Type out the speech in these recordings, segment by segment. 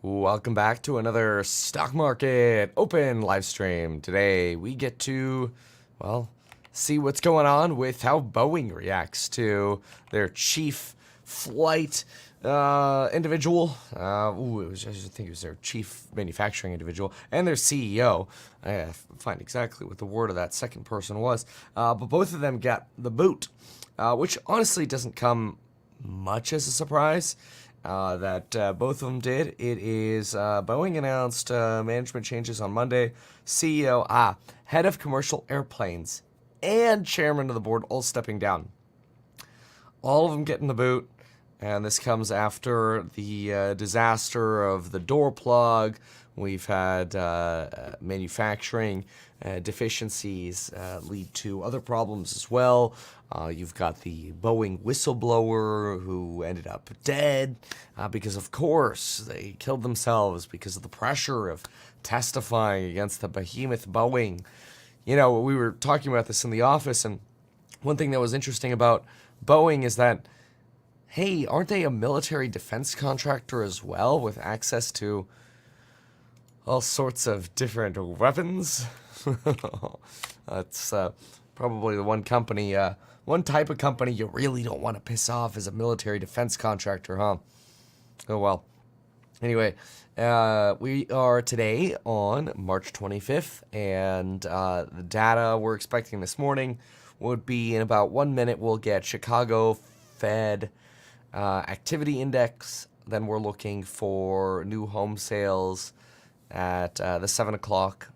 Welcome back to another stock market open live stream. Today we get to, well, see what's going on with how Boeing reacts to their chief flight individual. I think it was their chief manufacturing individual and their CEO. I find exactly what the word of that second person was. But both of them got the boot, which honestly doesn't come much as a surprise. That both of them did. It is Boeing announced management changes on Monday. CEO, head of commercial airplanes, and chairman of the board all stepping down. All of them getting the boot, and this comes after the disaster of the door plug. We've had manufacturing deficiencies lead to other problems as well. You've got the Boeing whistleblower who ended up dead because, of course, they killed themselves because of the pressure of testifying against the behemoth Boeing. You know, we were talking about this in the office, and one thing that was interesting about Boeing is that, hey, aren't they a military defense contractor as well with access to all sorts of different weapons? That's probably the one company, one type of company you really don't want to piss off as a military defense contractor, huh? Oh well. Anyway, we are today on March 25th, and the data we're expecting this morning would be in about 1 minute. We'll get Chicago Fed activity index. Then we're looking for new home sales at the 7 o'clock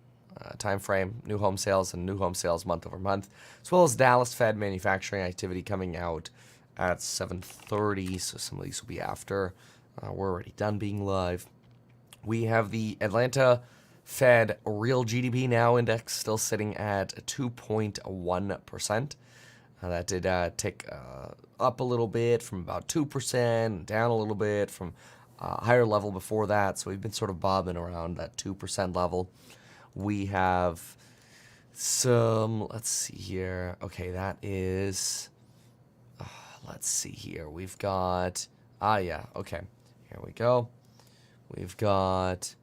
time frame, new home sales and new home sales month over month, as well as Dallas Fed manufacturing activity coming out at 7:30. So some of these will be after. We're already done being live. We have the Atlanta Fed real GDP now index still sitting at 2.1%. That did tick up a little bit from about 2%, down a little bit from a higher level before that. So we've been sort of bobbing around that 2% level. We have some, let's see here. Okay, that is, let's see here. We've got, yeah, okay. Here we go. We've got,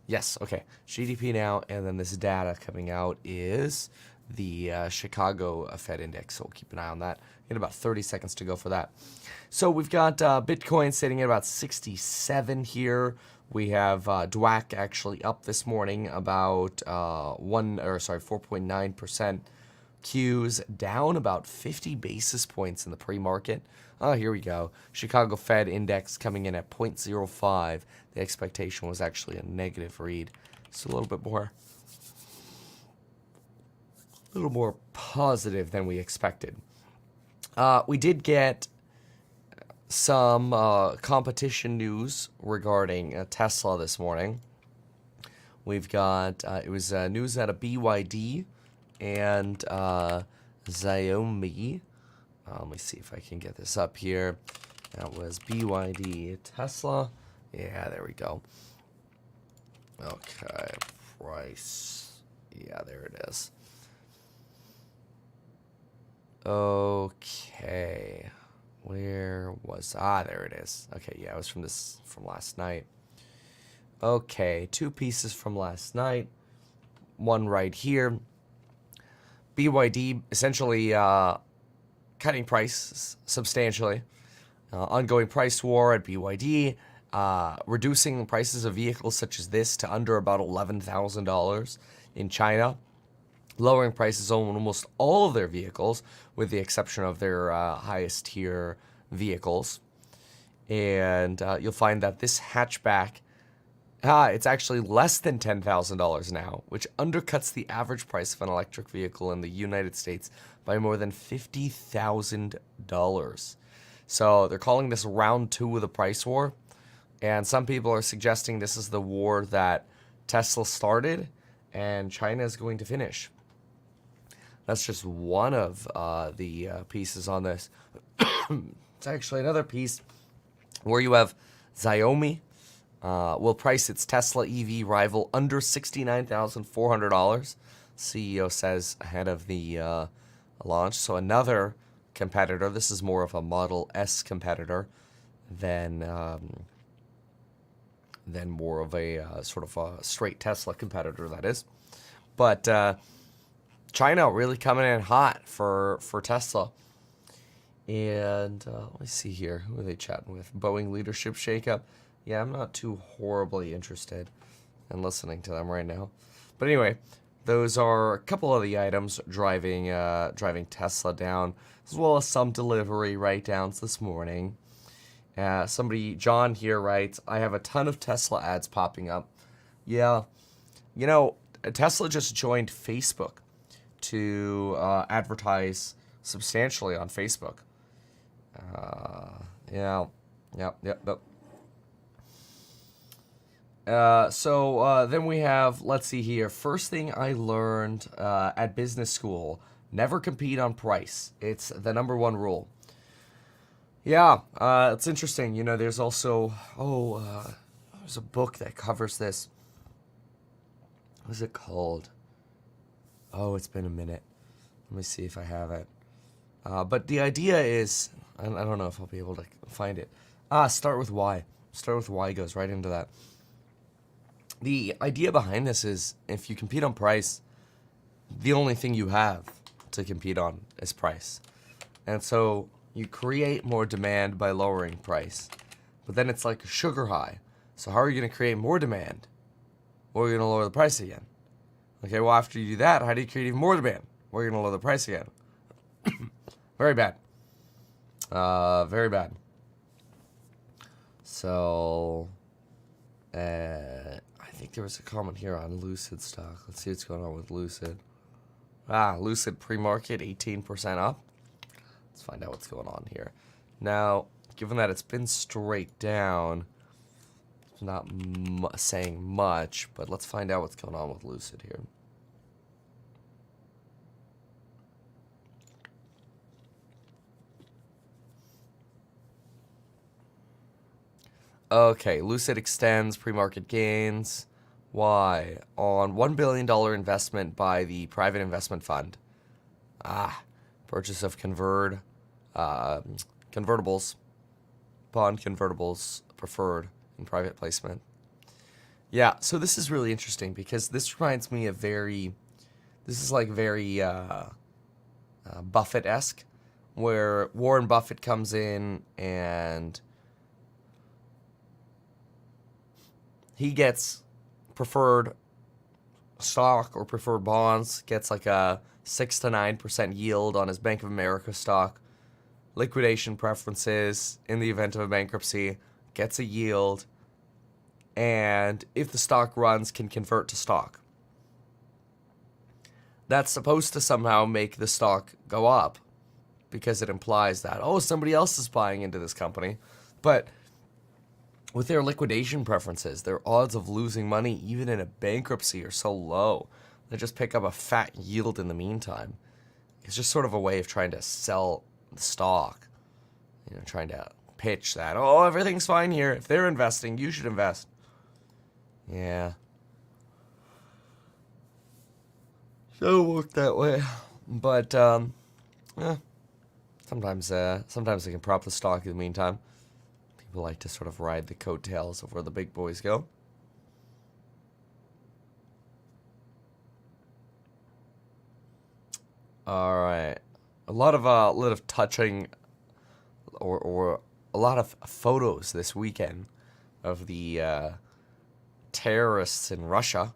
yes, okay. GDP now, and then this data coming out is the Chicago Fed index. So we'll keep an eye on that. In about 30 seconds to go for that. So we've got Bitcoin sitting at about 67 here. We have DWAC actually up this morning about 4.9%. Q's down about 50 basis points in the pre-market. Oh, here we go. Chicago Fed index coming in at 0.05. The expectation was actually a negative read. So a little more positive than we expected. We did get some competition news regarding Tesla this morning. We've got, it was news out of BYD and Xiaomi. Let me see if I can get this up here. That was BYD Tesla. Yeah, there we go. Okay, price. Yeah, there it is. Okay. Where was, there it is. Okay, yeah, it was from last night. Okay, two pieces from last night. One right here. BYD essentially cutting prices substantially. Ongoing price war at BYD. Reducing the prices of vehicles such as this to under about $11,000 in China. Lowering prices on almost all of their vehicles, with the exception of their highest tier vehicles. And you'll find that this hatchback, it's actually less than $10,000 now, which undercuts the average price of an electric vehicle in the United States by more than $50,000. So they're calling this round 2 of the price war. And some people are suggesting this is the war that Tesla started and China is going to finish. That's just one of the pieces on this. It's actually another piece where you have Xiaomi will price its Tesla EV rival under $69,400. CEO says ahead of the launch. So another competitor. This is more of a Model S competitor than than more of a sort of a straight Tesla competitor, that is. But China really coming in hot for Tesla. And let me see here. Who are they chatting with? Boeing leadership shakeup. Yeah, I'm not too horribly interested in listening to them right now. But anyway, those are a couple of the items driving Tesla down, as well as some delivery write-downs this morning. John here writes, I have a ton of Tesla ads popping up. Yeah, you know, Tesla just joined Facebook to advertise substantially on Facebook. Yeah. So then we have, let's see here. First thing I learned at business school, never compete on price. It's the number one rule. Yeah, it's interesting. You know, there's also, there's a book that covers this. What is it called? Oh, it's been a minute. Let me see if I have it. But the idea is, I don't know if I'll be able to find it. Start with why. Start with why goes right into that. The idea behind this is if you compete on price, the only thing you have to compete on is price. And so you create more demand by lowering price. But then it's like a sugar high. So how are you going to create more demand? Or are you going to lower the price again? Okay, well, after you do that, how do you create even more demand? Or are you going to lower the price again? Very bad. Very bad. So, I think there was a comment here on Lucid stock. Let's see what's going on with Lucid. Lucid pre-market, 18% up. Let's find out what's going on here. Now, given that it's been straight down, it's not saying much, but let's find out what's going on with Lucid here. Okay, Lucid extends pre-market gains. Why? On $1 billion investment by the private investment fund. Purchase of convertibles, bond convertibles, preferred in private placement. Yeah, so this is really interesting because this reminds me of very Buffett-esque, where Warren Buffett comes in and he gets preferred stock or preferred bonds, gets like a 6 to 9% yield on his Bank of America stock. Liquidation preferences in the event of a bankruptcy, gets a yield, and if the stock runs, can convert to stock. That's supposed to somehow make the stock go up because it implies that, somebody else is buying into this company. But with their liquidation preferences, their odds of losing money even in a bankruptcy are so low. They just pick up a fat yield in the meantime. It's just sort of a way of trying to sell the stock. You know, trying to pitch that, everything's fine here. If they're investing, you should invest. Yeah. So it worked that way. But, sometimes they can prop the stock in the meantime. People like to sort of ride the coattails of where the big boys go. All right, a lot of touching, or a lot of photos this weekend of the terrorists in Russia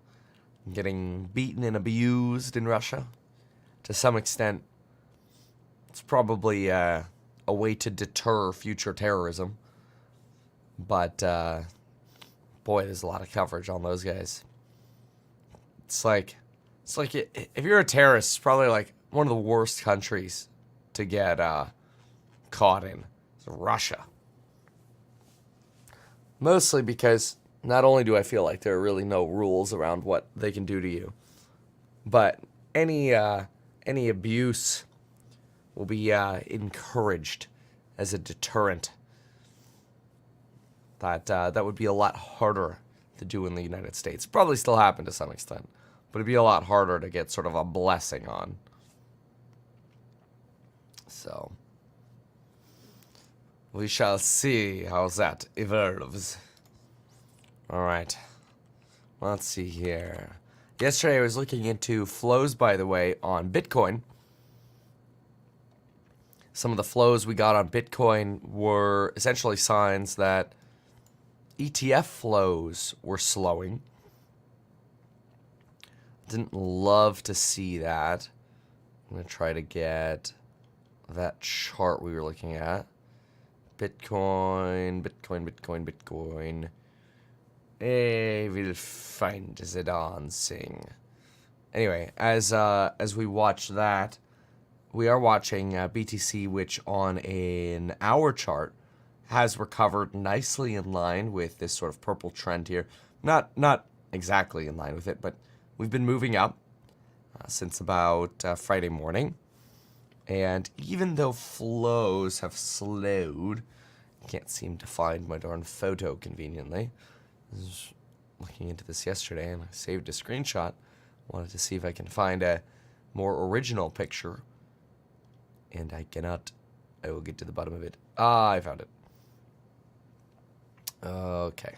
getting beaten and abused in Russia. To some extent, it's probably a way to deter future terrorism. But, boy, there's a lot of coverage on those guys. It's like if you're a terrorist, it's probably like one of the worst countries to get caught in. It's Russia. Mostly because not only do I feel like there are really no rules around what they can do to you, but any abuse will be encouraged as a deterrent. That would be a lot harder to do in the United States. Probably still happen to some extent, but it'd be a lot harder to get sort of a blessing on. So, we shall see how that evolves. All right. Let's see here. Yesterday I was looking into flows, by the way, on Bitcoin. Some of the flows we got on Bitcoin were essentially signs that ETF flows were slowing. Didn't love to see that. I'm going to try to get that chart we were looking at. Bitcoin. I will find the dancing. Anyway, as we watch that, we are watching BTC, which on an hour chart has recovered nicely in line with this sort of purple trend here. Not exactly in line with it, but we've been moving up since about Friday morning. And even though flows have slowed, I can't seem to find my darn photo conveniently. I was looking into this yesterday and I saved a screenshot. Wanted to see if I can find a more original picture. And I cannot. I will get to the bottom of it. Ah, I found it. Okay.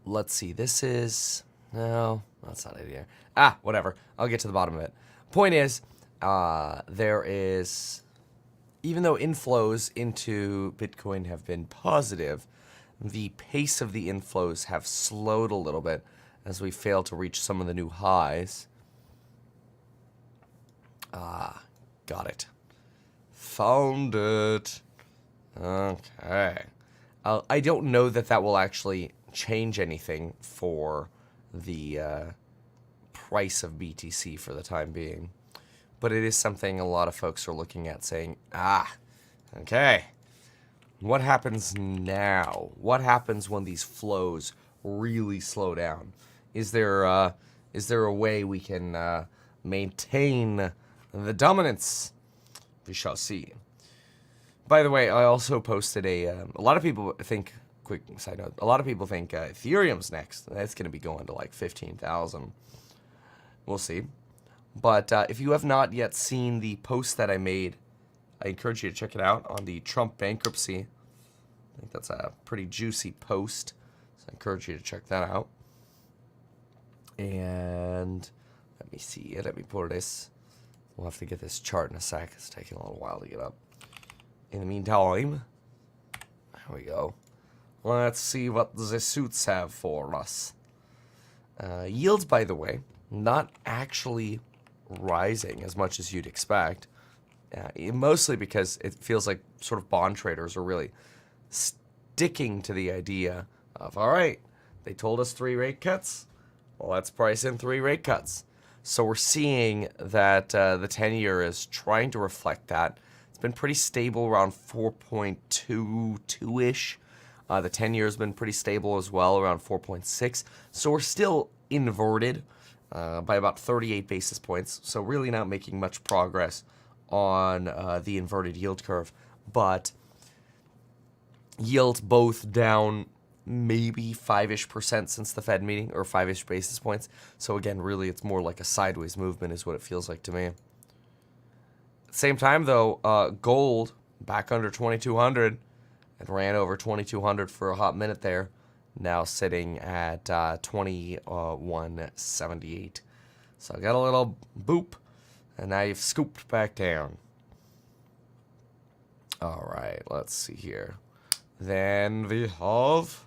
Let's see. This is... No, that's not it here. Ah, whatever. I'll get to the bottom of it. Point is, there is... Even though inflows into Bitcoin have been positive, the pace of the inflows have slowed a little bit as we fail to reach some of the new highs. Got it. Found it. Okay. I don't know that will actually change anything for the price of BTC for the time being. But it is something a lot of folks are looking at saying, okay, what happens now? What happens when these flows really slow down? Is there a way we can maintain the dominance? We shall see. By the way, I also posted a lot of people think, quick side note, a lot of people think Ethereum's next. That's going to be going to like 15,000. We'll see. But if you have not yet seen the post that I made, I encourage you to check it out on the Trump bankruptcy. I think that's a pretty juicy post, so I encourage you to check that out. And let me see. Let me pull this. We'll have to get this chart in a sec. It's taking a little while to get up. In the meantime, there we go. Let's see what the suits have for us. Yields, by the way, not actually rising as much as you'd expect. Mostly because it feels like sort of bond traders are really sticking to the idea of, all right, they told us 3 rate cuts. Well, let's price in 3 rate cuts. So we're seeing that the 10-year is trying to reflect that. It's been pretty stable around 4.22-ish. The 10-year has been pretty stable as well, around 4.6. So we're still inverted by about 38 basis points. So really not making much progress on the inverted yield curve. But yields both down maybe 5-ish% since the Fed meeting, or 5-ish basis points. So again, really it's more like a sideways movement is what it feels like to me. At the same time though, gold back under 2200 and ran over 2200 for a hot minute there. Now sitting at 2178. So I got a little boop, and now you've scooped back down. All right, let's see here. Then we have,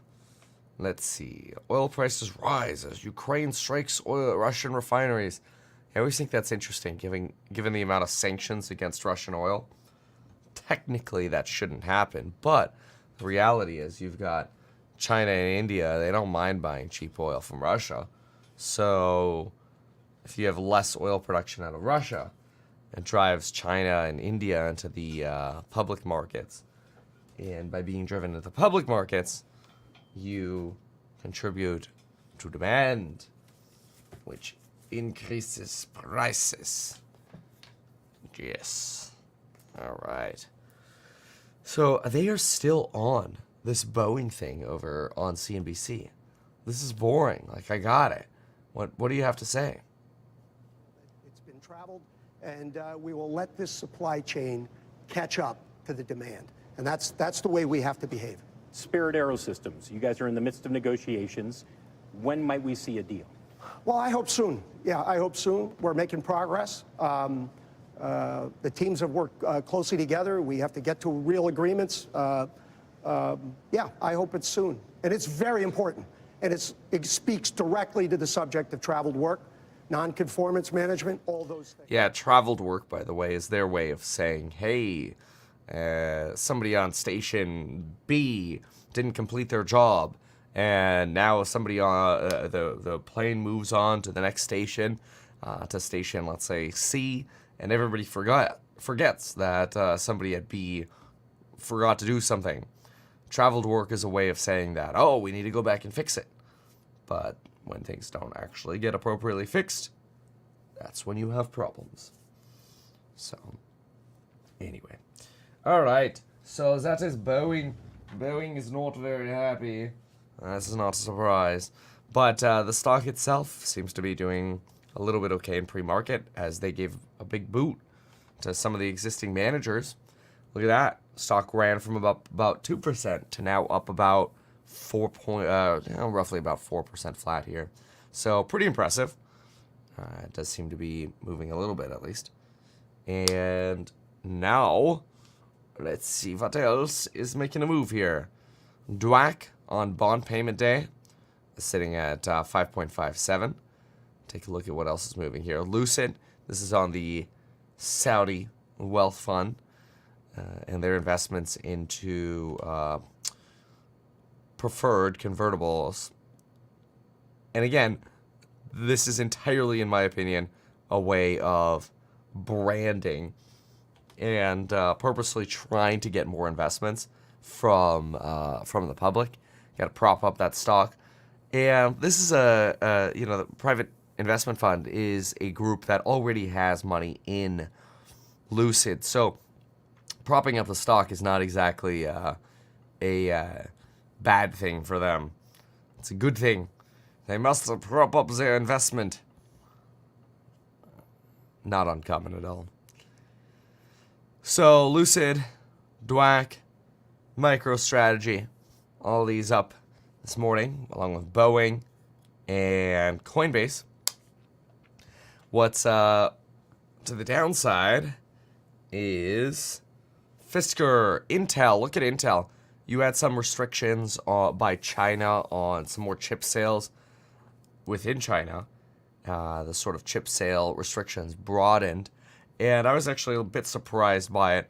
let's see, oil prices rise as Ukraine strikes Russian refineries. I always think that's interesting, given the amount of sanctions against Russian oil. Technically, that shouldn't happen, but the reality is you've got China and India. They don't mind buying cheap oil from Russia. So if you have less oil production out of Russia, it drives China and India into the public markets. And by being driven into the public markets, you contribute to demand, which increases prices. Yes. All right. So they are still on this Boeing thing over on CNBC. This is boring. Like, I got it. What do you have to say? It's been traveled, and we will let this supply chain catch up to the demand. And that's the way we have to behave. Spirit Aerosystems, you guys are in the midst of negotiations. When might we see a deal? Well, I hope soon. Yeah, I hope soon. We're making progress. The teams have worked closely together. We have to get to real agreements. Yeah, I hope it's soon. And it's very important. And it speaks directly to the subject of traveled work, non-conformance management, all those things. Yeah, traveled work, by the way, is their way of saying, hey, somebody on station B didn't complete their job, and now somebody on the plane moves on to the next station, to station, let's say, C, and everybody forgets that somebody at B forgot to do something. Traveled work is a way of saying that, oh, we need to go back and fix it. But when things don't actually get appropriately fixed, that's when you have problems. So, anyway. Alright, so that is Boeing. Boeing is not very happy. This is not a surprise. But the stock itself seems to be doing a little bit okay in pre-market, as they gave a big boot to some of the existing managers. Look at that. Stock ran from about 2% to now up about roughly about 4% flat here. So pretty impressive. It does seem to be moving a little bit at least. And now, let's see what else is making a move here. DWAC on bond payment day is sitting at 5.57. Take a look at what else is moving here. Lucid, this is on the Saudi wealth fund. And their investments into preferred convertibles. And again, this is entirely, in my opinion, a way of branding and purposely trying to get more investments from the public. Got to prop up that stock. And this is the private investment fund is a group that already has money in Lucid. So propping up the stock is not exactly a bad thing for them. It's a good thing. They must prop up their investment. Not uncommon at all. So, Lucid, DWAC, MicroStrategy, all these up this morning, along with Boeing and Coinbase. What's to the downside is Fisker, Intel. Look at Intel. You had some restrictions by China on some more chip sales within China. The sort of chip sale restrictions broadened. And I was actually a bit surprised by it,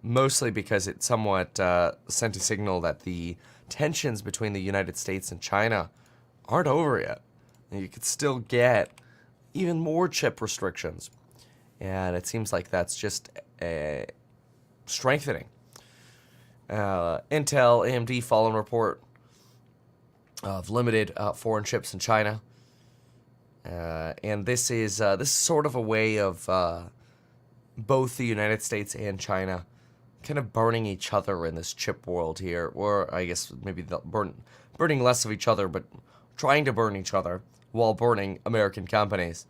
mostly because it somewhat sent a signal that the tensions between the United States and China aren't over yet. And you could still get even more chip restrictions. And it seems like that's just strengthening. Intel, AMD fallen report of limited foreign chips in China. And this is sort of a way of both the United States and China kind of burning each other in this chip world here. Or I guess maybe burning less of each other, but trying to burn each other while burning American companies.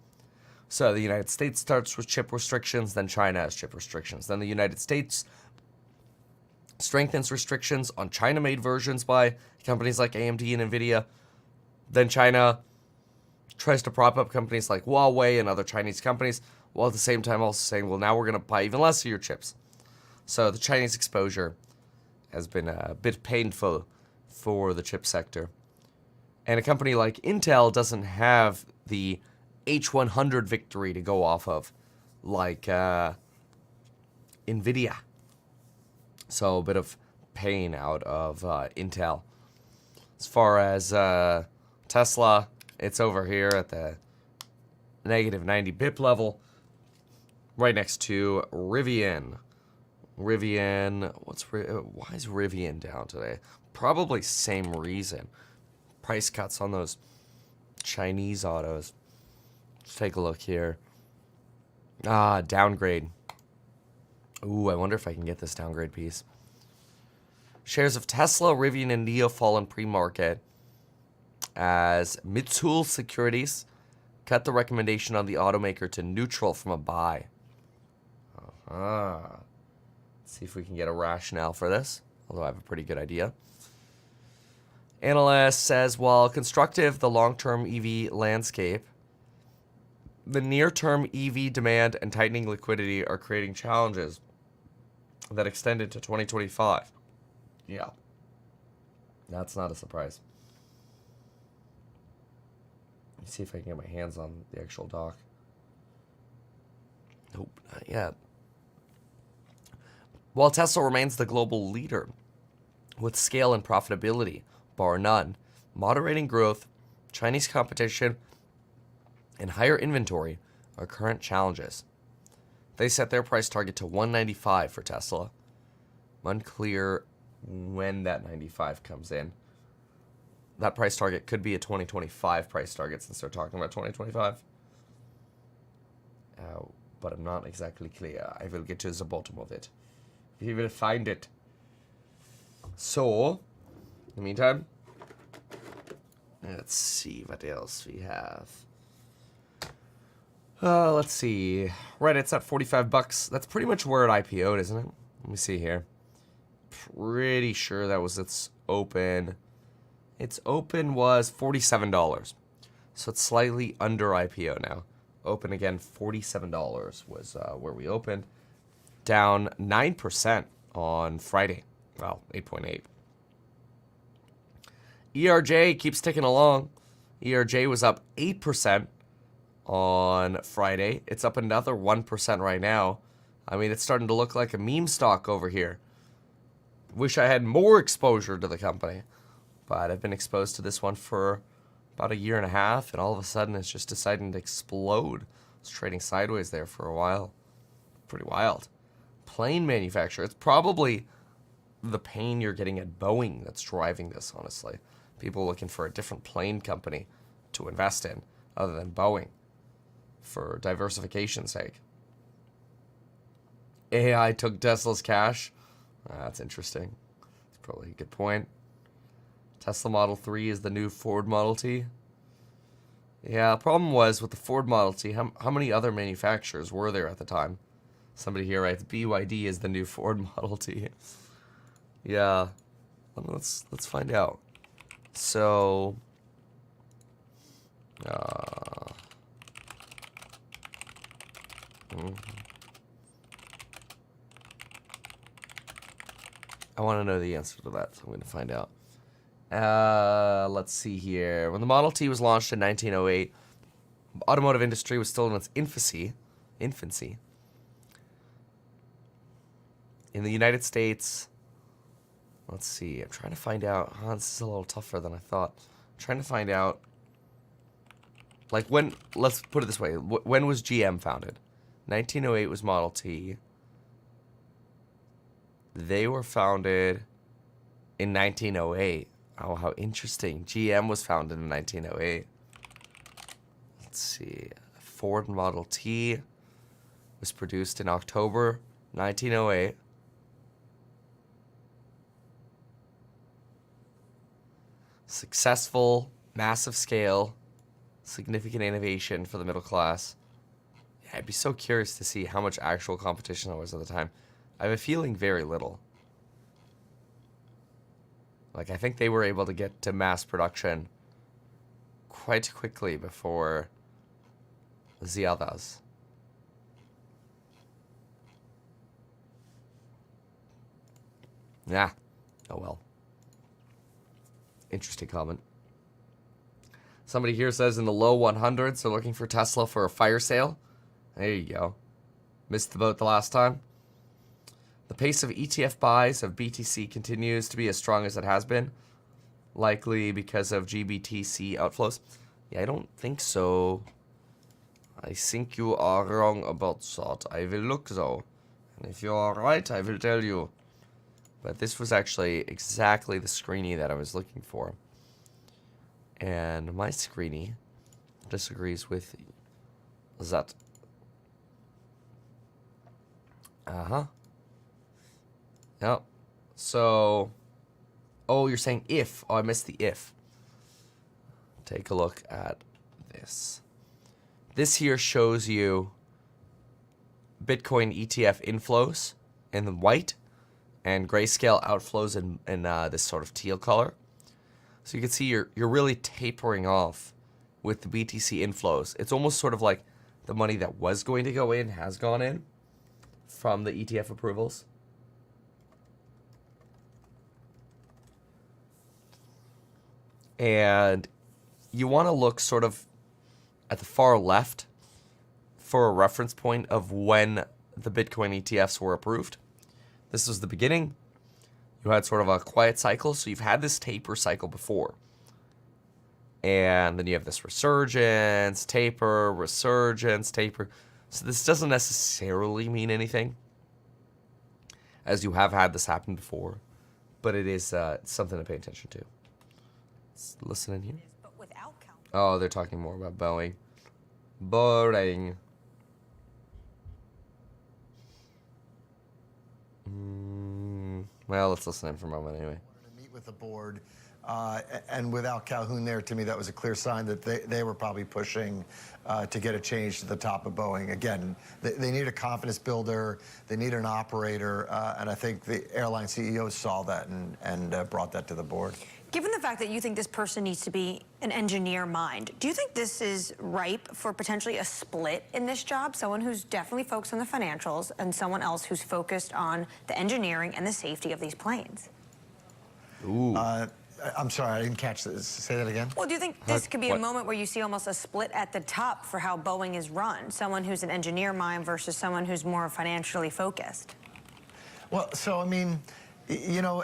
So the United States starts with chip restrictions, then China has chip restrictions. Then the United States strengthens restrictions on China-made versions by companies like AMD and NVIDIA. Then China tries to prop up companies like Huawei and other Chinese companies, while at the same time also saying, well, now we're going to buy even less of your chips. So the Chinese exposure has been a bit painful for the chip sector. And a company like Intel doesn't have the H100 victory to go off of, like NVIDIA. So a bit of pain out of Intel. As far as Tesla, it's over here at the negative 90 pip level, right next to Rivian. Rivian, why is Rivian down today? Probably same reason. Price cuts on those Chinese autos. Let's take a look here. Downgrade. Ooh, I wonder if I can get this downgrade piece. Shares of Tesla, Rivian, and NIO fall in pre-market as Mitsul Securities cut the recommendation on the automaker to neutral from a buy. Let's see if we can get a rationale for this, although I have a pretty good idea. Analyst says, while constructive the long-term EV landscape, the near-term EV demand and tightening liquidity are creating challenges that extend into 2025. Yeah. That's not a surprise. Let me see if I can get my hands on the actual doc. Nope, not yet. While Tesla remains the global leader with scale and profitability, bar none, moderating growth, Chinese competition, and higher inventory are current challenges. They set their price target to $195 for Tesla. Unclear when that 95 comes in. That price target could be a 2025 price target since they're talking about 2025. But I'm not exactly clear. I will get to the bottom of it. We will find it. So, in the meantime, let's see what else we have. Let's see. Reddit's at $45. That's pretty much where it IPO'd, isn't it? Let me see here. Pretty sure that was its open. Its open was $47. So it's slightly under IPO now. Open again, $47 was where we opened. Down 9% on Friday. Well, 8.8. ERJ keeps ticking along. ERJ was up 8% on Friday. It's up another 1% right now. I mean, it's starting to look like a meme stock over here. Wish I had more exposure to the company. But I've been exposed to this one for about a year and a half, and all of a sudden it's just deciding to explode. It's trading sideways there for a while. Pretty wild. Plane manufacturer. It's probably the pain you're getting at Boeing that's driving this, honestly. People looking for a different plane company to invest in other than Boeing for diversification's sake. AI took Tesla's cash. That's interesting. It's probably a good point. Tesla Model 3 is the new Ford Model T. Yeah, the problem was with the Ford Model T, how many other manufacturers were there at the time? Somebody here writes, BYD is the new Ford Model T. Yeah, let's find out. So, I want to know the answer to that, so I'm going to find out. Let's see here. When the Model T was launched in 1908, the automotive industry was still in its infancy. In the United States, let's see. I'm trying to find out. This is a little tougher than I thought. I'm trying to find out. Like when, let's put it this way. When was GM founded? 1908 was Model T. They were founded in 1908. Oh, how interesting. GM was founded in 1908. Let's see. Ford Model T was produced in October 1908. Successful, massive scale, significant innovation for the middle class. Yeah, I'd be so curious to see how much actual competition there was at the time. I have a feeling very little. Like, I think they were able to get to mass production quite quickly before the others. Yeah. Oh well. Interesting comment. Somebody here says in the low 100s they're looking for Tesla for a fire sale. There you go. Missed the boat the last time. The pace of ETF buys of BTC continues to be as strong as it has been, likely because of GBTC outflows. Yeah, I don't think so. I think you are wrong about that. I will look though. And if you are right, I will tell you. But this was actually exactly the screeny that I was looking for. And my screeny disagrees with that. Yep. So, oh, you're saying if. Oh, I missed the if. Take a look at this. This here shows you Bitcoin ETF inflows in the white and grayscale outflows in this sort of teal color. So you can see you're really tapering off with the BTC inflows. It's almost sort of like the money that was going to go in has gone in from the ETF approvals. And you want to look sort of at the far left for a reference point of when the Bitcoin ETFs were approved. This was the beginning. You had sort of a quiet cycle, so you've had this taper cycle before. And then you have this resurgence, taper, resurgence, taper. So this doesn't necessarily mean anything, as you have had this happen before, but it is something to pay attention to. Let's listen in here. Oh, they're talking more about Boeing. Boring. Well, let's listen in for a moment anyway. To meet with the board, and without Calhoun there, to me, that was a clear sign that they were probably pushing to get a change to the top of Boeing. Again, they need a confidence builder, they need an operator, and I think the airline CEOs saw that and brought that to the board. Given the fact that you think this person needs to be an engineer mind, do you think this is ripe for potentially a split in this job? Someone who's definitely focused on the financials and someone else who's focused on the engineering and the safety of these planes? Ooh. I'm sorry, I didn't catch this. Say that again? Well, do you think this could be a moment where you see almost a split at the top for how Boeing is run? Someone who's an engineer mind versus someone who's more financially focused? Well, so, I mean, you know,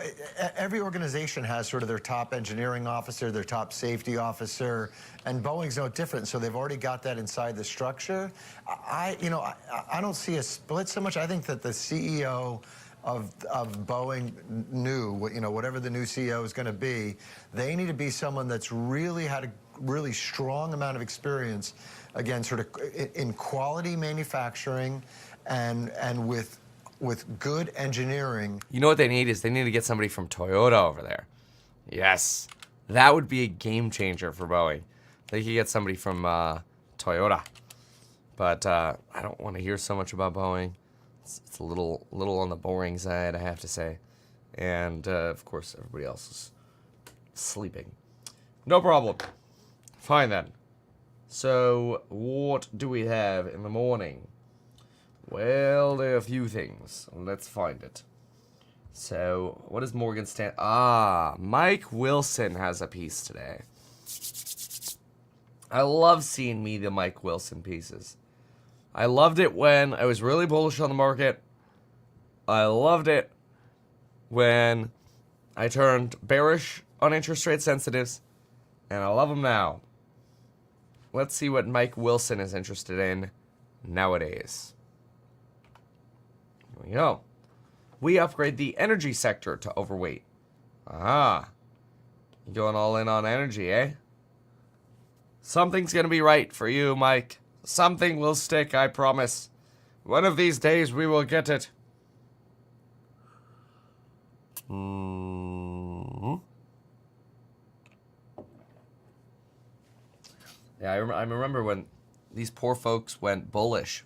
every organization has sort of their top engineering officer, their top safety officer, and Boeing's no different. So they've already got that inside the structure. I don't see a split so much. I think that the CEO of Boeing knew, you know, whatever the new CEO is going to be, they need to be someone that's really had a really strong amount of experience, again, sort of in quality manufacturing and with good engineering. You know what they need is they need to get somebody from Toyota over there. Yes. That would be a game changer for Boeing. They could get somebody from Toyota. But I don't want to hear so much about Boeing. It's a little on the boring side, I have to say. And, of course, everybody else is sleeping. No problem. Fine, then. So, what do we have in the morning? Well, there are a few things. Let's find it. So, what is Morgan Stanley? Mike Wilson has a piece today. I love seeing the Mike Wilson pieces. I loved it when I was really bullish on the market. I loved it when I turned bearish on interest rate sensitives. And I love them now. Let's see what Mike Wilson is interested in nowadays. Here we go. We upgrade the energy sector to overweight. You going all in on energy, eh? Something's going to be right for you, Mike. Something will stick, I promise. One of these days we will get it. Yeah, I remember when these poor folks went bullish.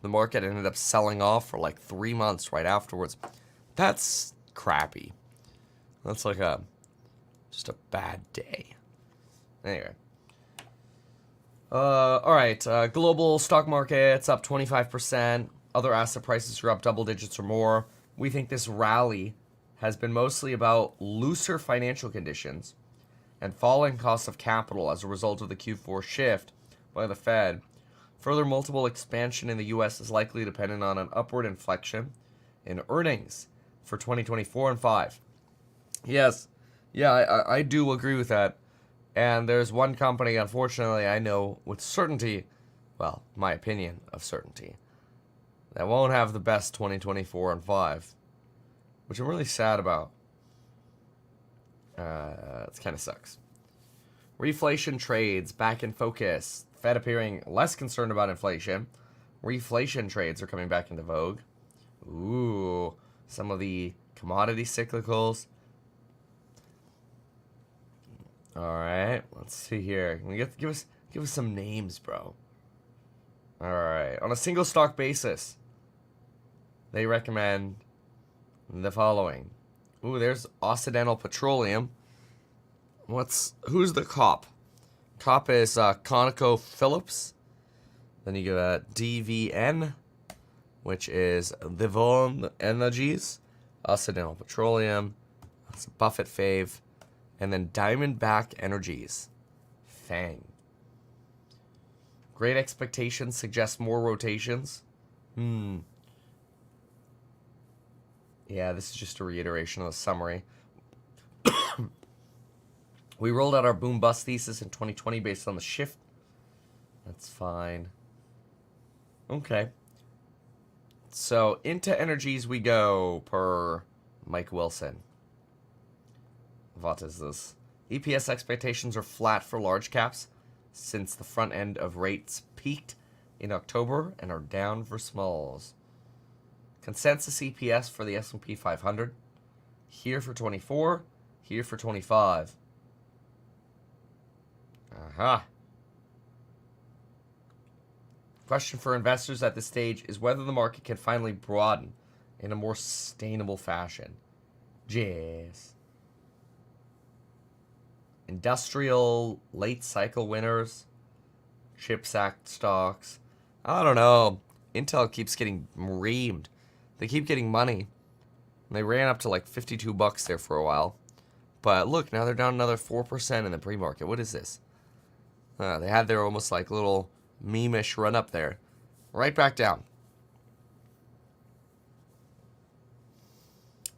The market ended up selling off for like 3 months right afterwards. That's crappy. That's like just a bad day. Anyway. Alright, global stock market's up 25%. Other asset prices are up double digits or more. We think this rally has been mostly about looser financial conditions and falling costs of capital as a result of the Q4 shift by the Fed. Further multiple expansion in the U.S. is likely dependent on an upward inflection in earnings for 2024 and 5. Yes, yeah, I do agree with that. And there's one company, unfortunately, I know with certainty, well, my opinion of certainty, that won't have the best 2024 and 5, which I'm really sad about. It kind of sucks. Reflation trades back in focus. Fed appearing less concerned about inflation. Reflation trades are coming back into vogue. Ooh, some of the commodity cyclicals. All right, let's see here. Can we give us some names, bro? All right, on a single stock basis, they recommend the following. Ooh, there's Occidental Petroleum. Who's the cop? Cop is ConocoPhillips. Then you got DVN, which is Devon Energies, Occidental Petroleum, that's a Buffett fave, and then Diamondback Energies, FANG. Great expectations suggest more rotations. Yeah, this is just a reiteration of the summary. We rolled out our boom-bust thesis in 2020 based on the shift. That's fine. Okay. So, into energies we go, per Mike Wilson. What is this? EPS expectations are flat for large caps since the front end of rates peaked in October and are down for smalls. Consensus EPS for the S&P 500. Here for 24, here for 25. Aha. Question for investors at this stage is whether the market can finally broaden in a more sustainable fashion. Yes. Industrial late cycle winners. Chips Act stocks. I don't know. Intel keeps getting reamed. They keep getting money. And they ran up to like $52 there for a while. But look, now they're down another 4% in the pre-market. What is this? They had their almost like little meme-ish run up there. Right back down.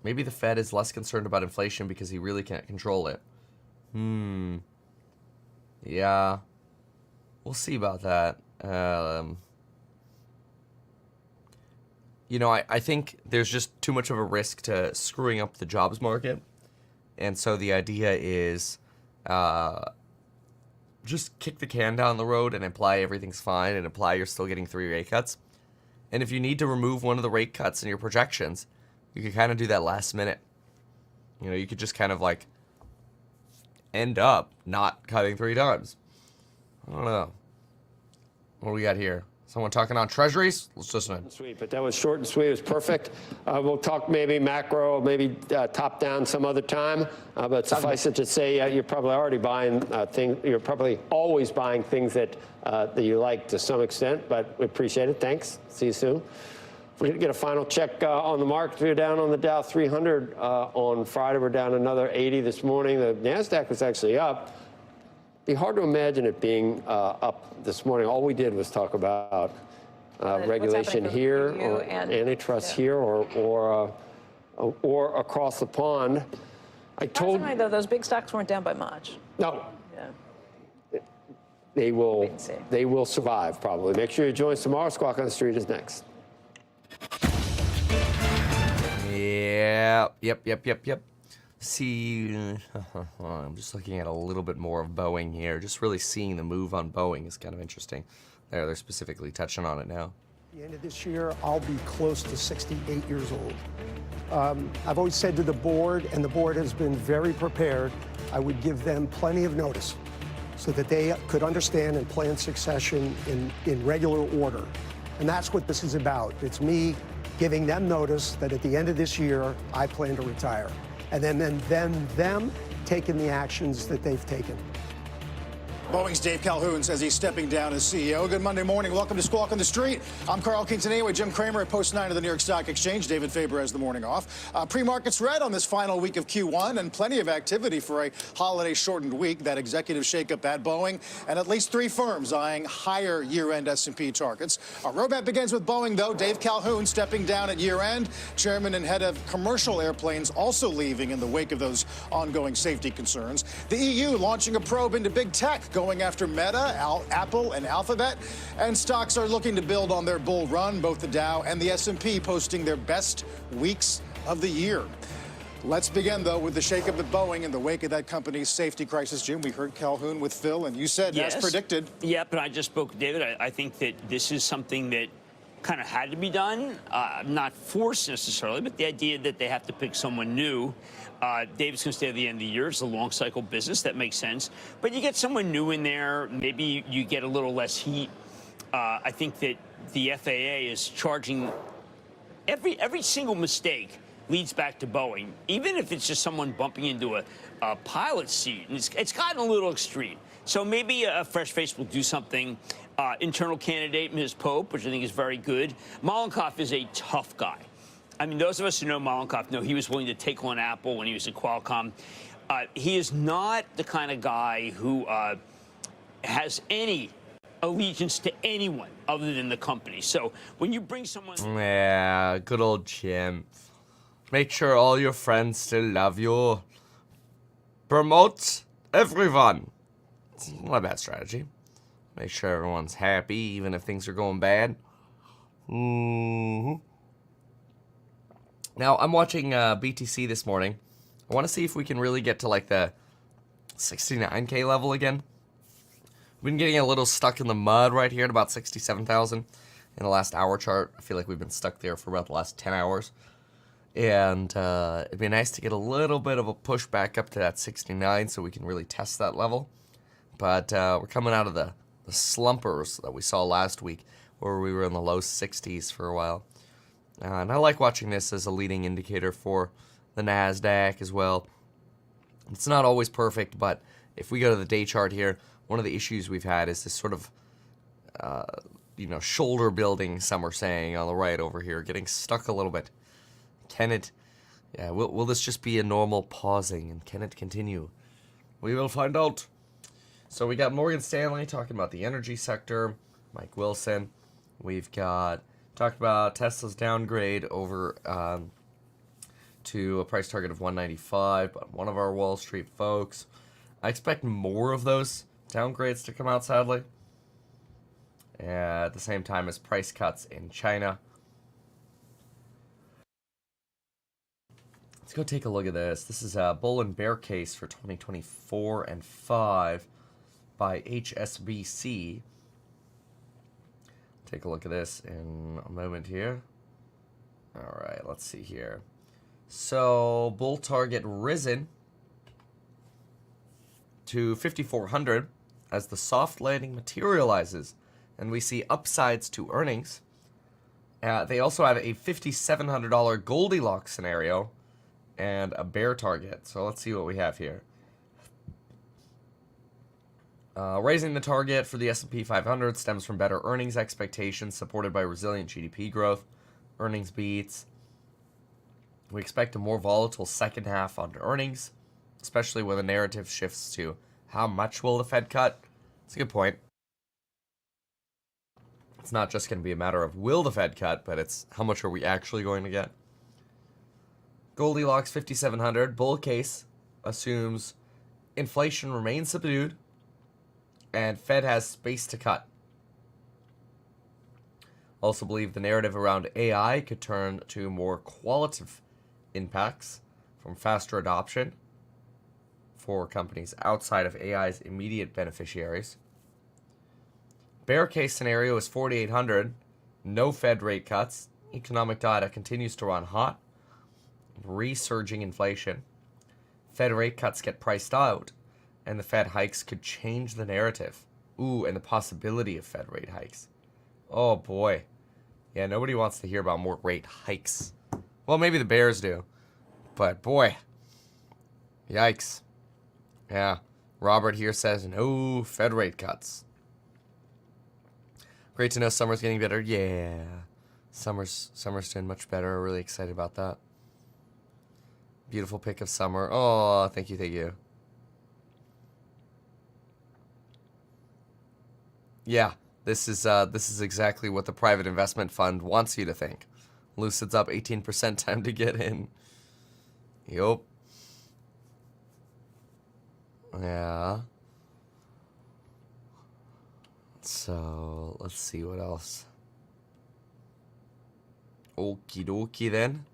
Maybe the Fed is less concerned about inflation because he really can't control it. Yeah. We'll see about that. You know, I think there's just too much of a risk to screwing up the jobs market. And so the idea is just kick the can down the road and imply everything's fine and imply you're still getting 3 rate cuts. And if you need to remove one of the rate cuts in your projections, you can kind of do that last minute. You know, you could just kind of like end up not cutting 3 times. I don't know. What do we got here? Someone talking on treasuries? Let's listen in. Sweet, but that was short and sweet. It was perfect. We'll talk maybe macro, maybe top down some other time. But suffice it to say, you're probably already buying things. You're probably always buying things that you like to some extent. But we appreciate it. Thanks. See you soon. We're going to get a final check on the market. We're down on the Dow 300 on Friday. We're down another 80 this morning. The NASDAQ was actually up. It'd be hard to imagine it being up this morning. All we did was talk about regulation here or antitrust here or across the pond. I told you, though, those big stocks weren't down by much. No. Yeah. They will survive, probably. Make sure you join us tomorrow. Squawk on the Street is next. Yeah. Yep. See, I'm just looking at a little bit more of Boeing here. Just really seeing the move on Boeing is kind of interesting. They're specifically touching on it now. At the end of this year, I'll be close to 68 years old. I've always said to the board, and the board has been very prepared, I would give them plenty of notice so that they could understand and plan succession in regular order. And that's what this is about. It's me giving them notice that at the end of this year, I plan to retire. And then them taking the actions that they've taken. Boeing's Dave Calhoun says he's stepping down as CEO. Good Monday morning. Welcome to Squawk on the Street. I'm Carl Quintanilla with Jim Cramer at Post 9 of the New York Stock Exchange. David Faber has the morning off. Pre-markets red on this final week of Q1 and plenty of activity for a holiday-shortened week. That executive shakeup at Boeing and at least 3 firms eyeing higher year-end S&P targets. Our roadmap begins with Boeing, though. Dave Calhoun stepping down at year-end. Chairman and head of commercial airplanes also leaving in the wake of those ongoing safety concerns. The EU launching a probe into big tech, going after Meta, Apple, and Alphabet. And stocks are looking to build on their bull run, both the Dow and the S&P posting their best weeks of the year. Let's begin, though, with the shakeup at Boeing in the wake of that company's safety crisis. Jim, we heard Calhoun with Phil, and you said, yes, as predicted. Yeah, but I just spoke to David. I think that this is something that kind of had to be done, not forced necessarily, but the idea that they have to pick someone new. David's going to stay at the end of the year. It's a long cycle business. That makes sense. But you get someone new in there, maybe you get a little less heat. I think that the FAA is charging every single mistake leads back to Boeing, even if it's just someone bumping into a pilot seat. And it's gotten a little extreme. So maybe a fresh face will do something. Internal candidate, Ms. Pope, which I think is very good. Malenkov is a tough guy. I mean, those of us who know Malenkov know he was willing to take on Apple when he was at Qualcomm. He is not the kind of guy who has any allegiance to anyone other than the company. So when you bring someone... Yeah, good old Jim. Make sure all your friends still love you. Promote everyone. It's not a bad strategy. Make sure everyone's happy, even if things are going bad. Now, I'm watching BTC this morning. I want to see if we can really get to, like, the 69K level again. We've been getting a little stuck in the mud right here at about 67,000 in the last hour chart. I feel like we've been stuck there for about the last 10 hours. And it'd be nice to get a little bit of a push back up to that 69 so we can really test that level. But we're coming out of the slumpers that we saw last week where we were in the low 60s for a while. And I like watching this as a leading indicator for the NASDAQ as well. It's not always perfect, but if we go to the day chart here, one of the issues we've had is this sort of, shoulder building, some are saying, on the right over here, getting stuck a little bit. Can it, will this just be a normal pausing, and can it continue? We will find out. So we got Morgan Stanley talking about the energy sector, Mike Wilson. We've got, talked about Tesla's downgrade over to a price target of 195, but one of our Wall Street folks. I expect more of those downgrades to come out, sadly. At the same time as price cuts in China. Let's go take a look at this. This is a bull and bear case for 2024 and 5 by HSBC. Take a look at this in a moment here. All right, let's see here. So, bull target risen to 5,400 as the soft landing materializes, and we see upsides to earnings. They also have a $5,700 Goldilocks scenario and a bear target. So let's see what we have here. Raising the target for the S&P 500 stems from better earnings expectations supported by resilient GDP growth, earnings beats. We expect a more volatile second half on earnings, especially when the narrative shifts to how much will the Fed cut. It's a good point. It's not just going to be a matter of will the Fed cut, but it's how much are we actually going to get. Goldilocks 5,700 bull case assumes inflation remains subdued and Fed has space to cut. Also believe the narrative around AI could turn to more qualitative impacts from faster adoption for companies outside of AI's immediate beneficiaries. Bear case scenario is 4,800. No Fed rate cuts. Economic data continues to run hot. Resurging inflation. Fed rate cuts get priced out, and the Fed hikes could change the narrative. Ooh, and the possibility of Fed rate hikes. Oh boy. Yeah, nobody wants to hear about more rate hikes. Well, maybe the bears do. But boy. Yikes. Yeah. Robert here says no Fed rate cuts. Great to know summer's getting better. Yeah. Summer's doing much better. Really excited about that. Beautiful pick of summer. Oh, thank you, thank you. Yeah, this is exactly what the private investment fund wants you to think. Lucid's up 18%, time to get in. Yup. Yeah. So, let's see what else. Okie dokie then.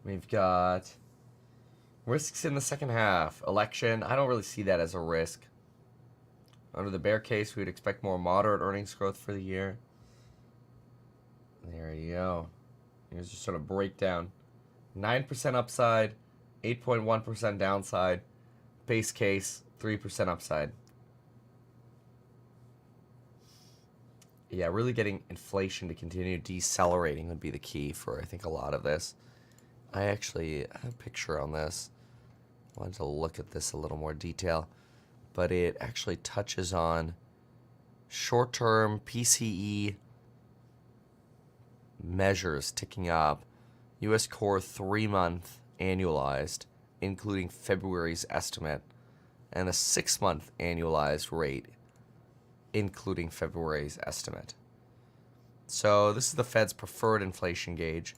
We've got risks in the second half. Election, I don't really see that as a risk. Under the bear case, we would expect more moderate earnings growth for the year. There you go. Here's just sort of breakdown. 9% upside, 8.1% downside. Base case, 3% upside. Yeah, really getting inflation to continue decelerating would be the key for, I think, a lot of this. I actually have a picture on this. I wanted to look at this a little more detail, but it actually touches on short-term PCE measures ticking up. U.S. core 3-month annualized, including February's estimate, and a 6-month annualized rate, including February's estimate. So this is the Fed's preferred inflation gauge.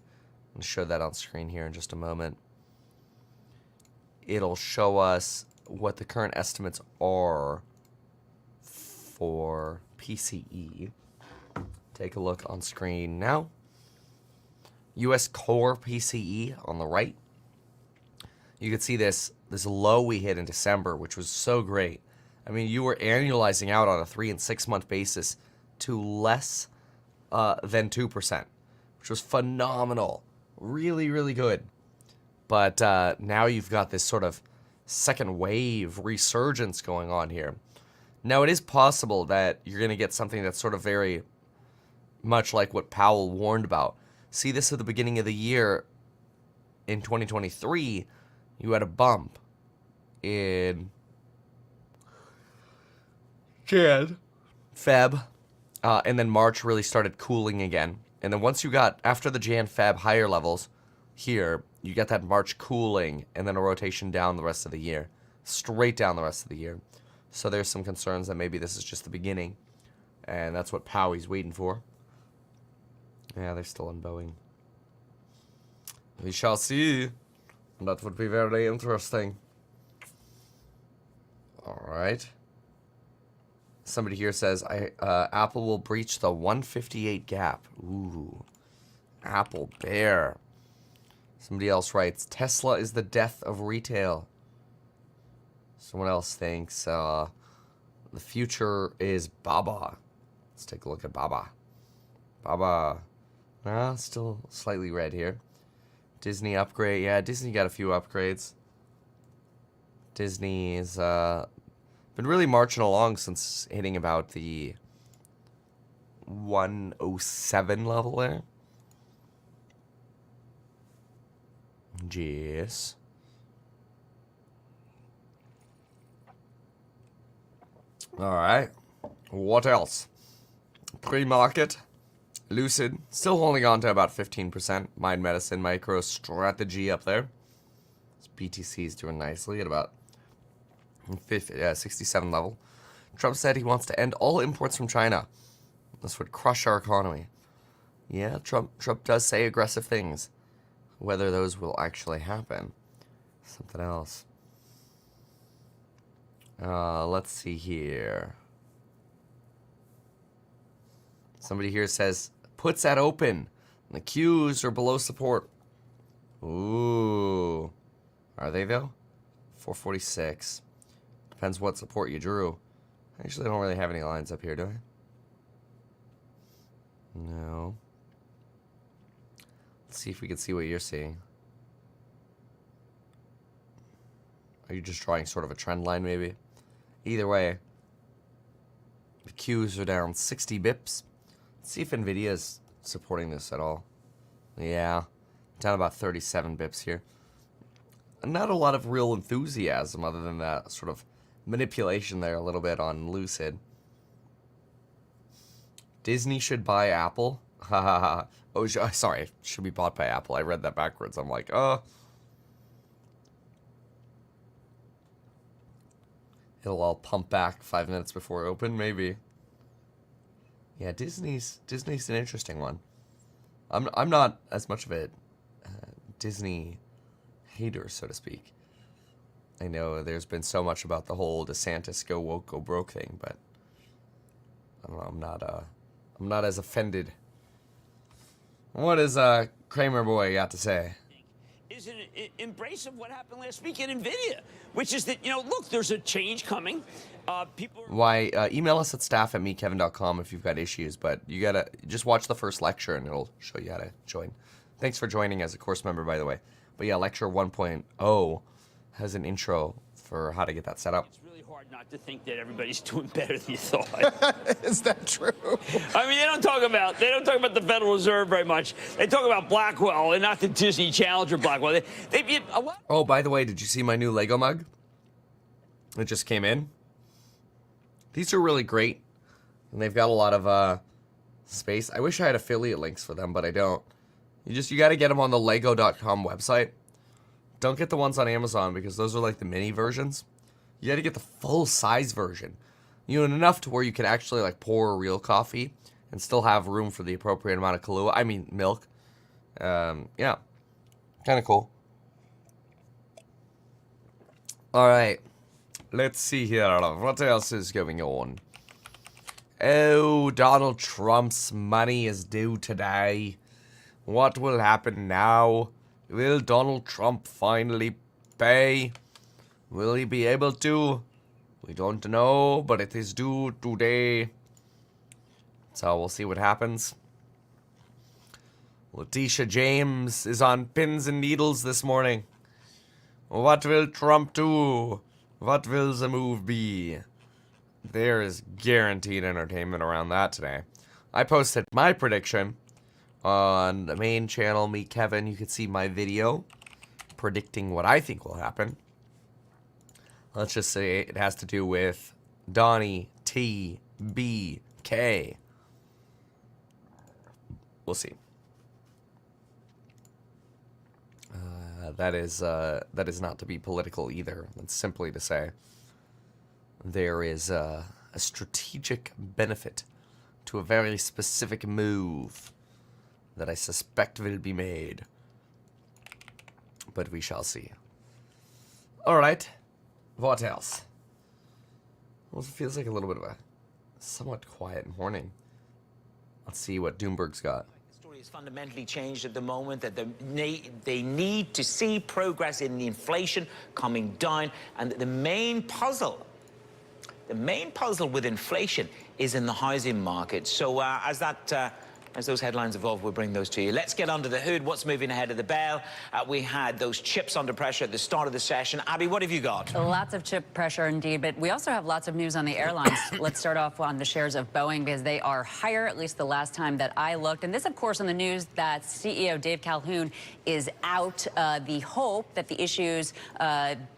I'll show that on screen here in just a moment. It'll show us what the current estimates are for PCE. Take a look on screen now. U.S. core PCE on the right. You can see this low we hit in December, which was so great. I mean, you were annualizing out on a 3- and 6-month basis to less than 2%, which was phenomenal. Really, really good. But now you've got this sort of second wave resurgence going on here. Now, it is possible that you're going to get something that's sort of very much like what Powell warned about. See, this at the beginning of the year in 2023, you had a bump in Feb, and then March really started cooling again. And then once you got, after the Jan-Feb higher levels here, you get that March cooling and then a rotation down the rest of the year. Straight down the rest of the year. So there's some concerns that maybe this is just the beginning. And that's what Powey's waiting for. Yeah, they're still on Boeing. We shall see. That would be very interesting. Alright. Somebody here says, Apple will breach the 158 gap. Ooh. Apple bear. Somebody else writes, Tesla is the death of retail. Someone else thinks, the future is Baba. Let's take a look at Baba. Baba. Still slightly red here. Disney upgrade. Yeah, Disney got a few upgrades. Disney's been really marching along since hitting about the 107 level there. Yes. Alright. What else? Pre-market. Lucid, still holding on to about 15%. Mind Medicine, Micro Strategy up there. This BTC is doing nicely at about 67 level. Trump said he wants to end all imports from China. This would crush our economy. Yeah, Trump does say aggressive things. Whether those will actually happen. Something else. Let's see here. Somebody here says, puts at open. The Qs are below support. Ooh. Are they though? 446. Depends what support you drew. I actually don't really have any lines up here, do I? No. Let's see if we can see what you're seeing. Are you just drawing sort of a trend line maybe? Either way, the Qs are down 60 bips. Let's see if Nvidia is supporting this at all. Yeah, down about 37 bips here. Not a lot of real enthusiasm other than that sort of manipulation there a little bit on Lucid. Disney should buy Apple. Oh, sorry, should be bought by Apple. I read that backwards. I'm like, it'll all pump back 5 minutes before open, maybe. Yeah, Disney's an interesting one. I'm not as much of a Disney hater, so to speak. I know there's been so much about the whole DeSantis go woke, go broke thing, but I don't know. I'm not as offended. What does Kramer boy got to say? Is an embrace of what happened last week at NVIDIA, which is that, look, there's a change coming. People are... Why, email us at staff@meetkevin.com if you've got issues, but you gotta just watch the first lecture and it'll show you how to join. Thanks for joining as a course member, by the way. But yeah, lecture 1.0 has an intro for how to get that set up. It's really hard hard not to think that everybody's doing better than you thought. Is that true? I mean, they don't talk about the Federal Reserve very much. They talk about Blackwell and not the Disney Challenger Blackwell. Oh, by the way, did you see my new Lego mug? It just came in. These are really great, and they've got a lot of space. I wish I had affiliate links for them, but I don't. You got to get them on the Lego.com website. Don't get the ones on Amazon because those are like the mini versions. You got to get the full size version. You know, enough to where you can actually like pour a real coffee and still have room for the appropriate amount of Kahlua. I mean, milk. Yeah, kind of cool. All right, let's see here. What else is going on? Oh, Donald Trump's money is due today. What will happen now? Will Donald Trump finally pay? Will he be able to? We don't know, but it is due today. So we'll see what happens. Letitia James is on pins and needles this morning. What will Trump do? What will the move be? There is guaranteed entertainment around that today. I posted my prediction on the main channel, Meet Kevin. You can see my video predicting what I think will happen. Let's just say it has to do with Donnie T. B. K. We'll see. That is not to be political either. It's simply to say there is a strategic benefit to a very specific move that I suspect will be made. But we shall see. Alright. What else? Well, it feels like a little bit of a somewhat quiet morning. Let's see what Doomberg's got. The story has fundamentally changed at the moment, that they need to see progress in the inflation coming down, and that the main puzzle with inflation is in the housing market. So as those headlines evolve, we'll bring those to you. Let's get under the hood. What's moving ahead of the bell? We had those chips under pressure at the start of the session. Abby, what have you got? Lots of chip pressure indeed, but we also have lots of news on the airlines. Let's start off on the shares of Boeing because they are higher, at least the last time that I looked. And this, of course, on the news that CEO Dave Calhoun is out. The hope that the issues,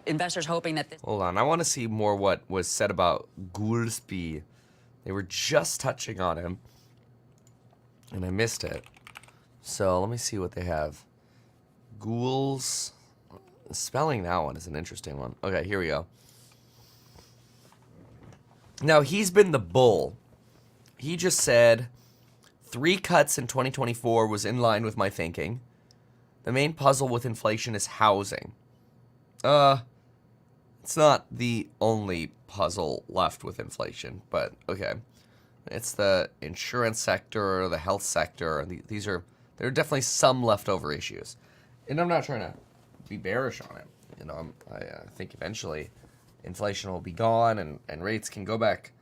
investors hoping that this... Hold on, I want to see more what was said about Goolsby. They were just touching on him, and I missed it. So let me see what they have. Ghouls. Spelling that one is an interesting one. Okay, here we go. Now, he's been the bull. He just said 3 cuts in 2024 was in line with my thinking. The main puzzle with inflation is housing. It's not the only puzzle left with inflation, but okay. It's the insurance sector, the health sector, and there are definitely some leftover issues. And I'm not trying to be bearish on it. You know, I think eventually inflation will be gone and rates can go back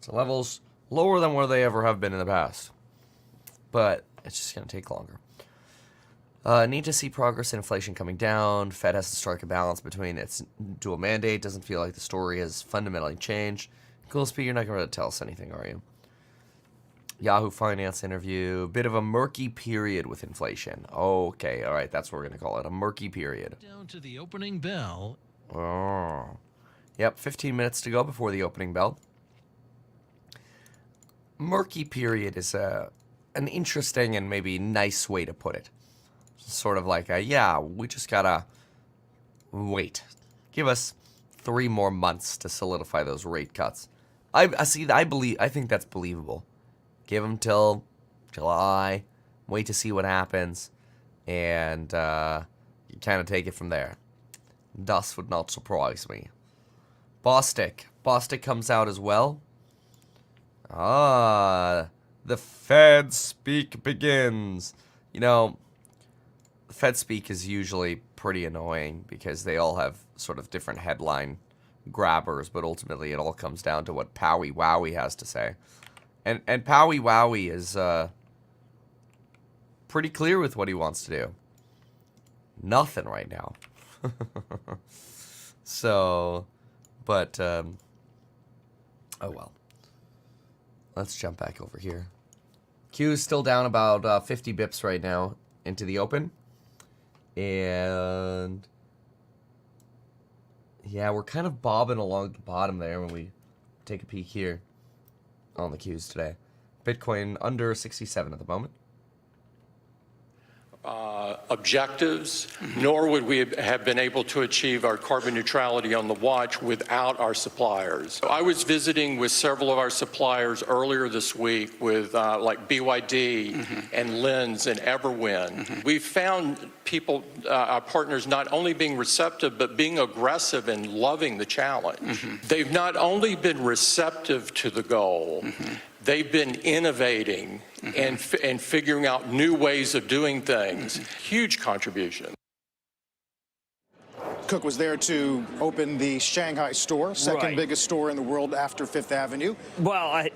to levels lower than where they ever have been in the past. But it's just going to take longer. Need to see progress in inflation coming down. Fed has to strike a balance between its dual mandate. Doesn't feel like the story has fundamentally changed. Goolsby, you're not going to tell us anything, are you? Yahoo Finance interview. Bit of a murky period with inflation. Okay, all right, that's what we're going to call it. A murky period. Down to the opening bell. Oh. Yep, 15 minutes to go before the opening bell. Murky period is an interesting and maybe nice way to put it. Sort of like, yeah, we just gotta wait. Give us 3 more months to solidify those rate cuts. I think that's believable. Give them till July, wait to see what happens, and you kind of take it from there. Das would not surprise me. Bostic comes out as well. The Fed speak begins. You know, Fed speak is usually pretty annoying because they all have sort of different headline grabbers, but ultimately it all comes down to what Powie Wowie has to say. And Powie Wowie is pretty clear with what he wants to do. Nothing right now. So, but Oh, well. Let's jump back over here. Q is still down about 50 bips right now into the open. And yeah, we're kind of bobbing along the bottom there when we take a peek here on the Qs today. Bitcoin under 67 at the moment. Objectives, nor would we have been able to achieve our carbon neutrality on the watch without our suppliers. I was visiting with several of our suppliers earlier this week with like BYD and Lens and Everwin. We found people, our partners, not only being receptive, but being aggressive and loving the challenge. They've not only been receptive to the goal, they've been innovating and figuring out new ways of doing things. Huge contribution. Cook was there to open the Shanghai store, second biggest store in the world after Fifth Avenue. Well,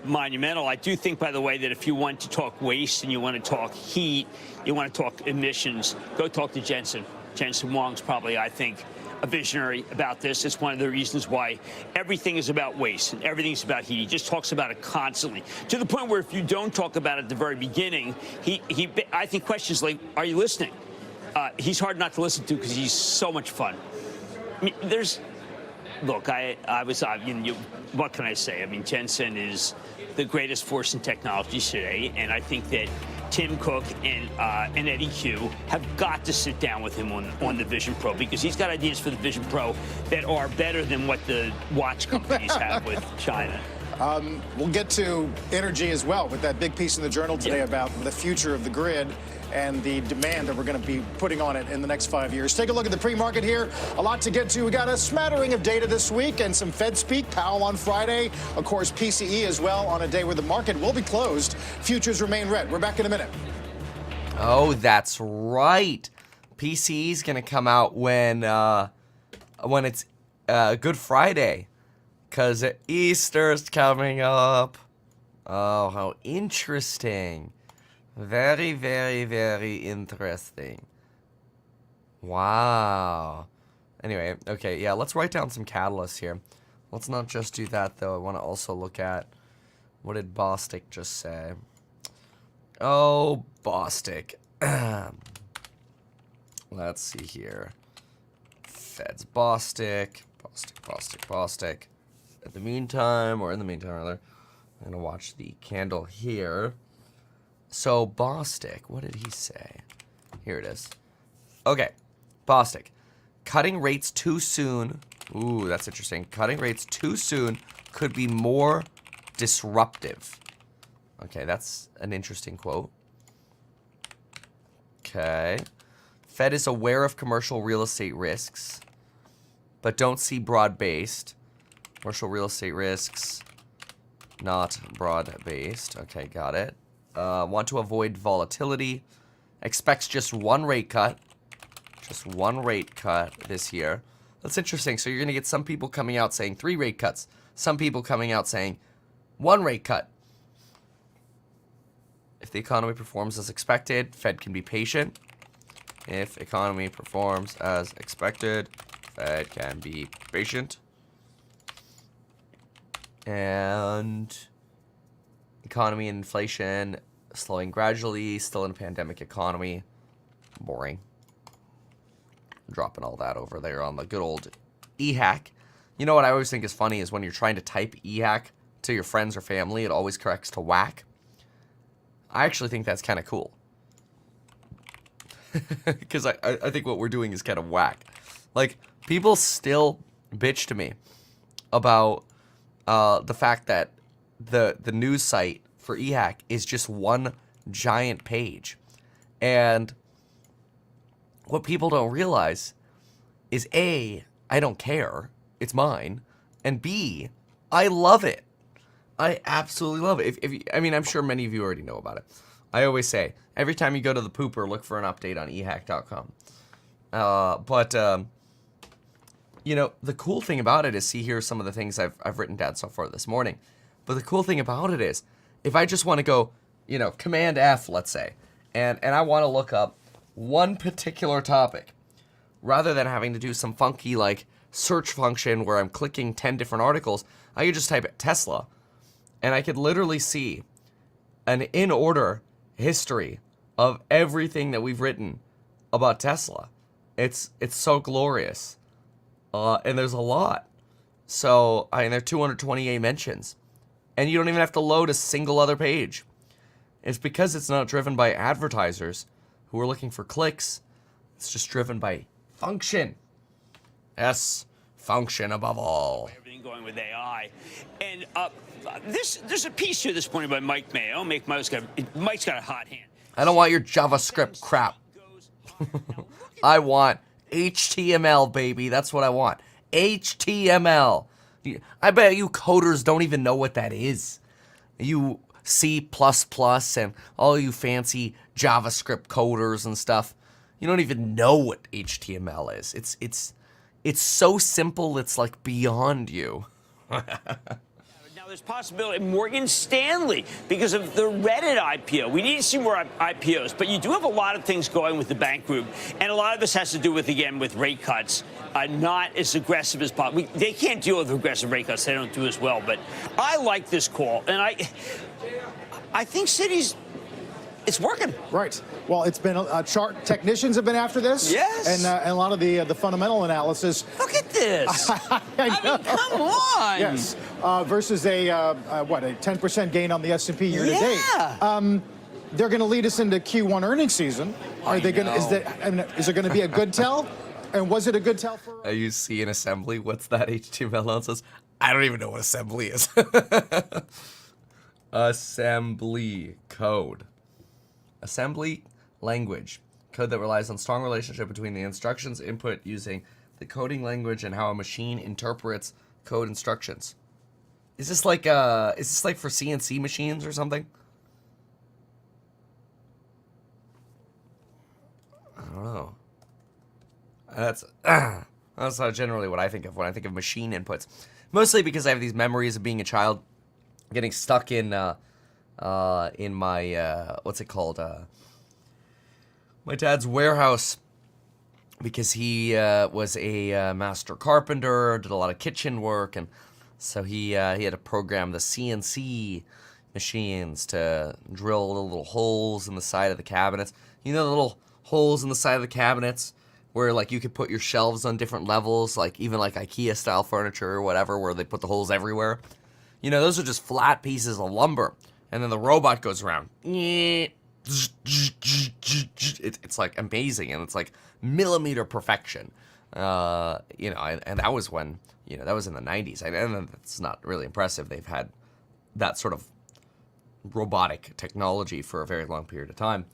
monumental. I do think, by the way, that if you want to talk waste and you want to talk heat, you want to talk emissions, go talk to Jensen. Jensen Huang's probably, I think, a visionary about this. It's one of the reasons why everything is about waste and everything's about heat. He just talks about it constantly, to the point where if you don't talk about it at the very beginning, I think questions like, are you listening? He's hard not to listen to because he's so much fun. I mean, look, what can I say? I mean, Jensen is the greatest force in technology today, and I think that Tim Cook and Eddie Q have got to sit down with him on the Vision Pro, because he's got ideas for the Vision Pro that are better than what the watch companies have with China. We'll get to energy as well with that big piece in the Journal today about the future of the grid and the demand that we're going to be putting on it in the next 5 years. Take a look at the pre-market here. A lot to get to. We got a smattering of data this week and some Fed speak. Powell on Friday. Of course, PCE as well on a day where the market will be closed. Futures remain red. We're back in a minute. Oh, that's right. PCE is going to come out when it's Good Friday, because Easter's coming up. Oh, how interesting. Very, very, very interesting. Wow. Anyway, okay, yeah, let's write down some catalysts here. Let's not just do that, though. I want to also look at, what did Bostic just say? Oh, Bostic. Let's see here. Fed's Bostic. Bostic. In the meantime, rather, I'm going to watch the candle here. So, Bostic, what did he say? Here it is. Okay, Bostic. Cutting rates too soon. Ooh, that's interesting. Cutting rates too soon could be more disruptive. Okay, that's an interesting quote. Okay. Fed is aware of commercial real estate risks, but don't see broad-based. Commercial real estate risks, not broad-based. Okay, got it. Want to avoid volatility. Expects just one rate cut. Just one rate cut this year. That's interesting. So you're going to get some people coming out saying 3 rate cuts. Some people coming out saying 1 rate cut. If the economy performs as expected, Fed can be patient. If economy performs as expected, Fed can be patient. And economy and inflation slowing gradually, still in a pandemic economy. Boring. Dropping all that over there on the good old e-hack. You know what I always think is funny is when you're trying to type e-hack to your friends or family, it always corrects to whack. I actually think that's kind of cool. Because I think what we're doing is kind of whack. Like, people still bitch to me about the fact that the news site for eHack is just one giant page. And what people don't realize is A, I don't care. It's mine. And B, I love it. I absolutely love it. I mean, I'm sure many of you already know about it. I always say, every time you go to the pooper, look for an update on ehack.com. You know, the cool thing about it is, see, here are some of the things I've written down so far this morning. But the cool thing about it is, if I just want to go, you know, Command F, let's say, and I want to look up one particular topic, rather than having to do some funky, like, search function where I'm clicking 10 different articles, I could just type Tesla, and I could literally see an in-order history of everything that we've written about Tesla. It's so glorious. And there's a lot. So, I mean, there are 228 mentions. And you don't even have to load a single other page. It's because it's not driven by advertisers who are looking for clicks. It's just driven by function. Yes, function above all. Everything going with AI. And there's a piece here this morning by Mike Mayo. Mike's got a hot hand. I don't want your JavaScript crap. I want HTML, baby. That's what I want. HTML. I bet you coders don't even know what that is. You C++ and all you fancy JavaScript coders and stuff. You don't even know what HTML is. It's so simple, it's like beyond you. Now, there's possibility Morgan Stanley, because of the Reddit IPO. We need to see more IPOs, but you do have a lot of things going with the bank group, and a lot of this has to do with, again, with rate cuts, not as aggressive as possible. They can't deal with aggressive rate cuts. They don't do as well, but I like this call, and I think Citi's, it's working. Right. Well, it's been chart technicians have been after this. Yes. And a lot of the fundamental analysis. Look at this. I mean, come on. Yes. Versus a 10% gain on the S&P year to date. Yeah. They're going to lead us into Q1 earnings season. Are they going to? Is it going to be a good tell? And was it a good tell for? You see an assembly. What's that HTML nonsense? I don't even know what assembly is. Assembly code. Assembly language. Code that relies on strong relationship between the instructions input using the coding language and how a machine interprets code instructions. Is this like for CNC machines or something? I don't know. That's not generally what I think of when I think of machine inputs. Mostly because I have these memories of being a child, getting stuck in my what's it called? My dad's warehouse, because he was a master carpenter, did a lot of kitchen work, and so he had to program the CNC machines to drill little holes in the side of the cabinets. You know the little holes in the side of the cabinets where like you could put your shelves on different levels, like even like IKEA style furniture or whatever, where they put the holes everywhere. You know, those are just flat pieces of lumber. And then the robot goes around. It's like amazing, and it's like millimeter perfection. You know, and that was when, you know, that was in the 90s. And it's not really impressive. They've had that sort of robotic technology for a very long period of time.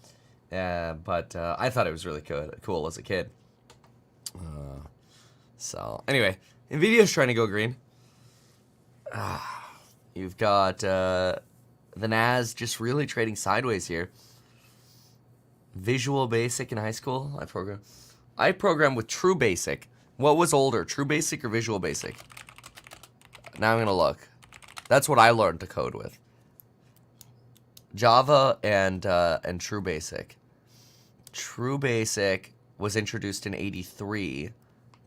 But I thought it was really cool as a kid. So anyway, Nvidia's trying to go green. You've got the NAS just really trading sideways here. Visual Basic in high school, I programmed with True Basic. What was older, True Basic or Visual Basic? Now I'm gonna look. That's what I learned to code with. Java and True Basic. True Basic was introduced in '83,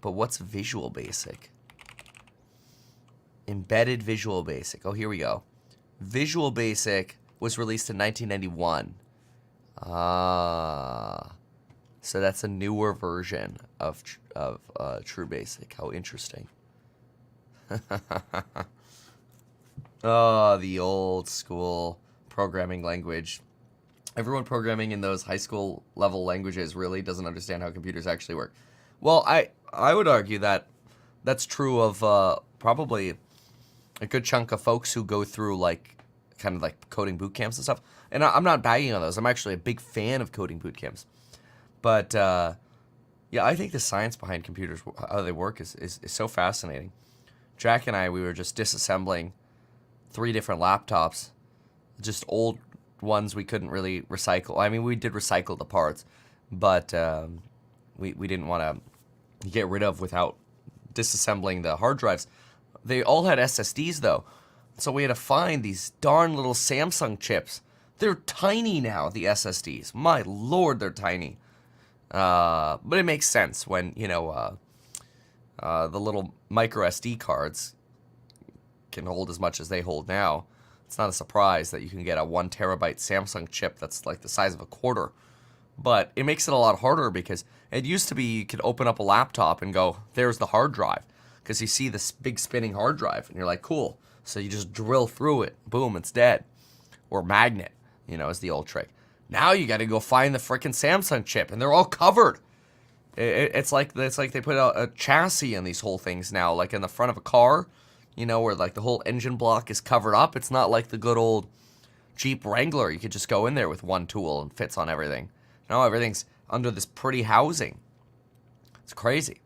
but what's Visual Basic? Embedded Visual Basic. Oh, here we go. Visual Basic was released in 1991. So that's a newer version of True Basic. How interesting. Oh, the old school programming language. Everyone programming in those high school level languages really doesn't understand how computers actually work. Well, I would argue that that's true of probably a good chunk of folks who go through like kind of like coding boot camps and stuff. And I'm not bagging on those. I'm actually a big fan of coding boot camps. But yeah, I think the science behind computers, how they work, is so fascinating. Jack and I, we were just disassembling 3 different laptops, just old ones we couldn't really recycle. I mean, we did recycle the parts, but we didn't want to get rid of without disassembling the hard drives. They all had SSDs though, so we had to find these darn little Samsung chips. They're tiny now, the SSDs. My lord, they're tiny. But it makes sense when, you know, The little micro SD cards can hold as much as they hold now. It's not a surprise that you can get a 1 terabyte Samsung chip that's like the size of a quarter. But it makes it a lot harder because it used to be you could open up a laptop and go, there's the hard drive. Because you see this big spinning hard drive and you're like, cool. So you just drill through it. Boom, it's dead. Or magnet, you know, is the old trick. Now you got to go find the frickin' Samsung chip and they're all covered. It's like they put a chassis in these whole things now, like in the front of a car, you know, where like the whole engine block is covered up. It's not like the good old Jeep Wrangler. You could just go in there with one tool and fits on everything. No, everything's under this pretty housing. It's crazy.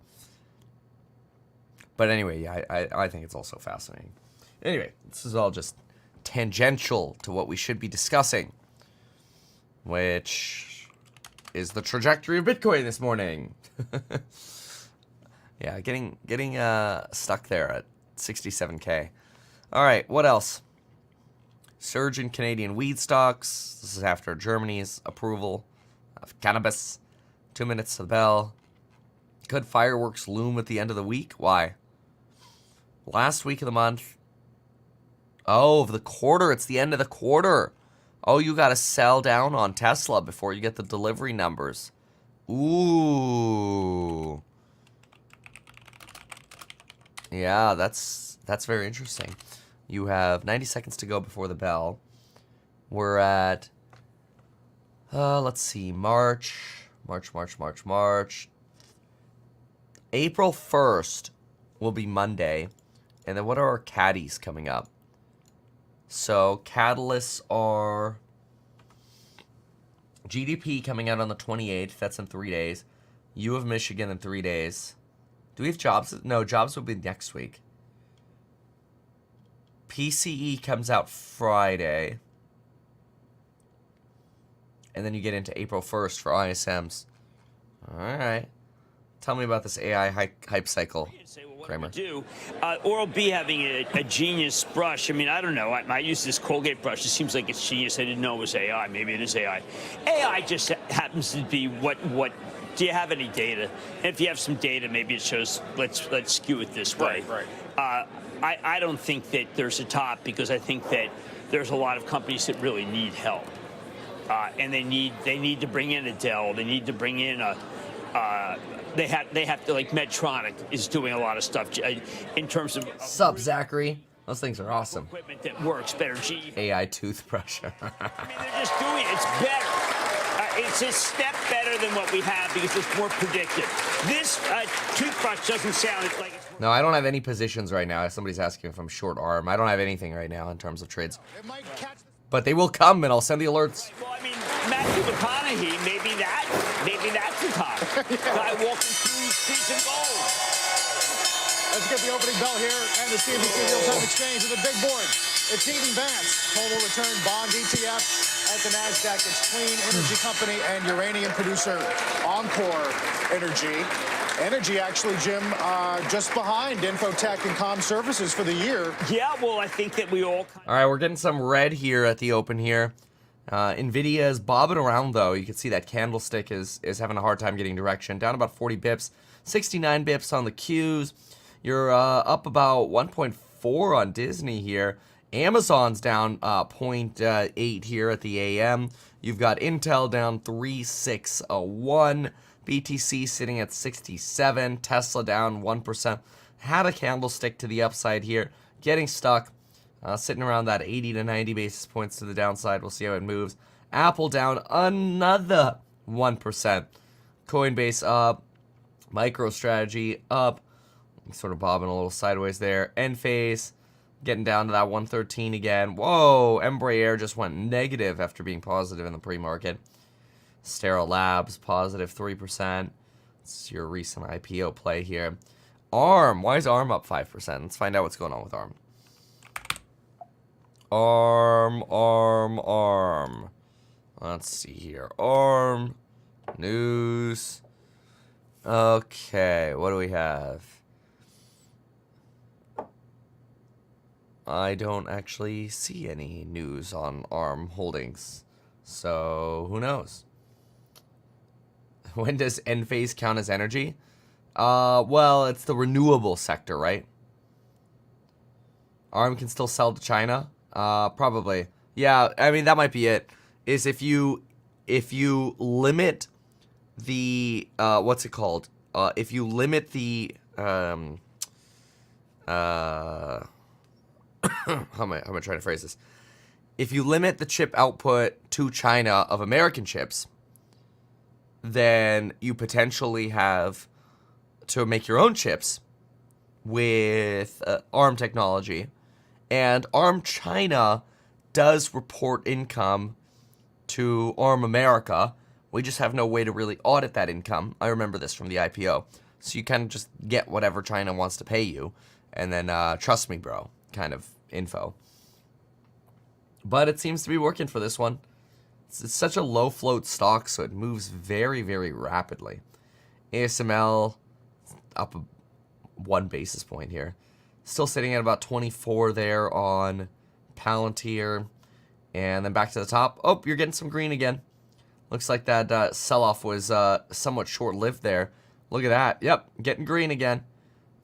But anyway, yeah, I think it's also fascinating. Anyway, this is all just tangential to what we should be discussing, which is the trajectory of Bitcoin this morning. Yeah, getting stuck there at 67K. All right, what else? Surge in Canadian weed stocks. This is after Germany's approval of cannabis. 2 minutes to the bell. Could fireworks loom at the end of the week? Why? Last week of the month. Oh, of the quarter. It's the end of the quarter. Oh, you got to sell down on Tesla before you get the delivery numbers. Ooh. Yeah, that's very interesting. You have 90 seconds to go before the bell. We're at, let's see, March. April 1st will be Monday. And then what are our caddies coming up? So catalysts are GDP coming out on the 28th. That's in 3 days. U of Michigan in 3 days. Do we have jobs? No, jobs will be next week. PCE comes out Friday. And then you get into April 1st for ISMs. All right. Tell me about this AI hype cycle, Kramer. Oral-B having a genius brush. I mean, I don't know. I use this Colgate brush. It seems like it's genius. I didn't know it was AI. Maybe it is AI. AI just happens to be what do you have any data? And if you have some data, maybe it shows, let's skew it this way. Right. I don't think that there's a top because I think that there's a lot of companies that really need help. And they need to bring in a Dell. They need to bring in a they have to, like Medtronic is doing a lot of stuff in terms of Sup, Zachary? Those things are awesome. Equipment that works better. AI toothbrush. I mean, they're just doing it. It's better. It's a step better than what we have because it's more predictive. This toothbrush doesn't sound like it's... No, I don't have any positions right now. Somebody's asking if I'm short arm. I don't have anything right now in terms of trades. But they will come, and I'll send the alerts. Well, I mean, Matthew McConaughey, maybe that's the top. Guy walking through streets of gold. Let's get the opening bell here and the CNBC Real-Time Exchange with the big board. It's Eaton Vance, total return bond ETF at the NASDAQ. It's clean energy company and uranium producer Encore Energy. Energy, actually, Jim, just behind Infotech and Comm Services for the year. Yeah, well, I think that we all... All right, we're getting some red here at the open here. NVIDIA is bobbing around, though. You can see that candlestick is having a hard time getting direction. Down about 40 bips, 69 bips on the Qs. You're up about 1.4 on Disney here. Amazon's down 0.8 here at the AM. You've got Intel down 3.601. BTC sitting at 67. Tesla down 1%. Had a candlestick to the upside here. Getting stuck. Sitting around that 80 to 90 basis points to the downside. We'll see how it moves. Apple down another 1%. Coinbase up. MicroStrategy up. Sort of bobbing a little sideways there. Enphase getting down to that 113 again. Whoa, Embraer just went negative after being positive in the pre-market. Sterile Labs, positive 3%. It's your recent IPO play here. ARM, why is ARM up 5%? Let's find out what's going on with ARM. ARM. Let's see here. ARM, news. Okay, what do we have? I don't actually see any news on ARM Holdings, so who knows? When does Enphase count as energy? Well, it's the renewable sector, right? ARM can still sell to China? Probably. Yeah, I mean, that might be it. Is if you limit the, what's it called? If you limit the, how am I trying to phrase this? If you limit the chip output to China of American chips, then you potentially have to make your own chips with ARM technology. And ARM China does report income to ARM America. We just have no way to really audit that income. I remember this from the IPO. So you kind of just get whatever China wants to pay you. And then trust me, bro, kind of info. But it seems to be working for this one. It's such a low float stock, so it moves very, very rapidly. ASML up 1 basis point here. Still sitting at about 24 there on Palantir. And then back to the top. Oh, you're getting some green again. Looks like that sell-off was somewhat short-lived there. Look at that. Yep, getting green again.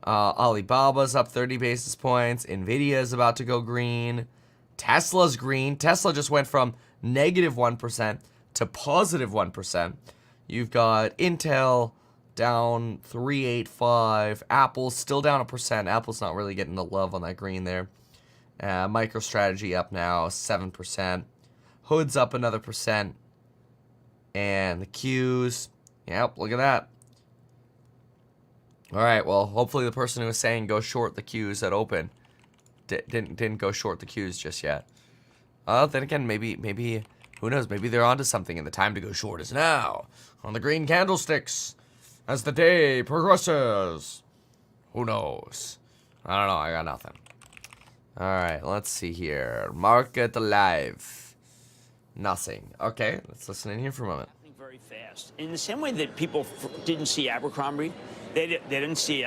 Alibaba's up 30 basis points. Nvidia is about to go green. Tesla's green. Tesla just went from negative 1% to positive 1%. You've got Intel down 385. Apple's still down 1%. Apple's not really getting the love on that green there. MicroStrategy up now 7%. Hood's up another %. And the Qs, yep, look at that. All right, well, hopefully the person who was saying go short the Qs at open didn't go short the Qs just yet. Then again, maybe who knows? Maybe they're onto something, and the time to go short is now on the green candlesticks as the day progresses. Who knows? I don't know. I got nothing. All right, let's see here. Market live. Nothing. Okay, let's listen in here for a moment. Very fast. In the same way that people didn't see Abercrombie, they didn't see,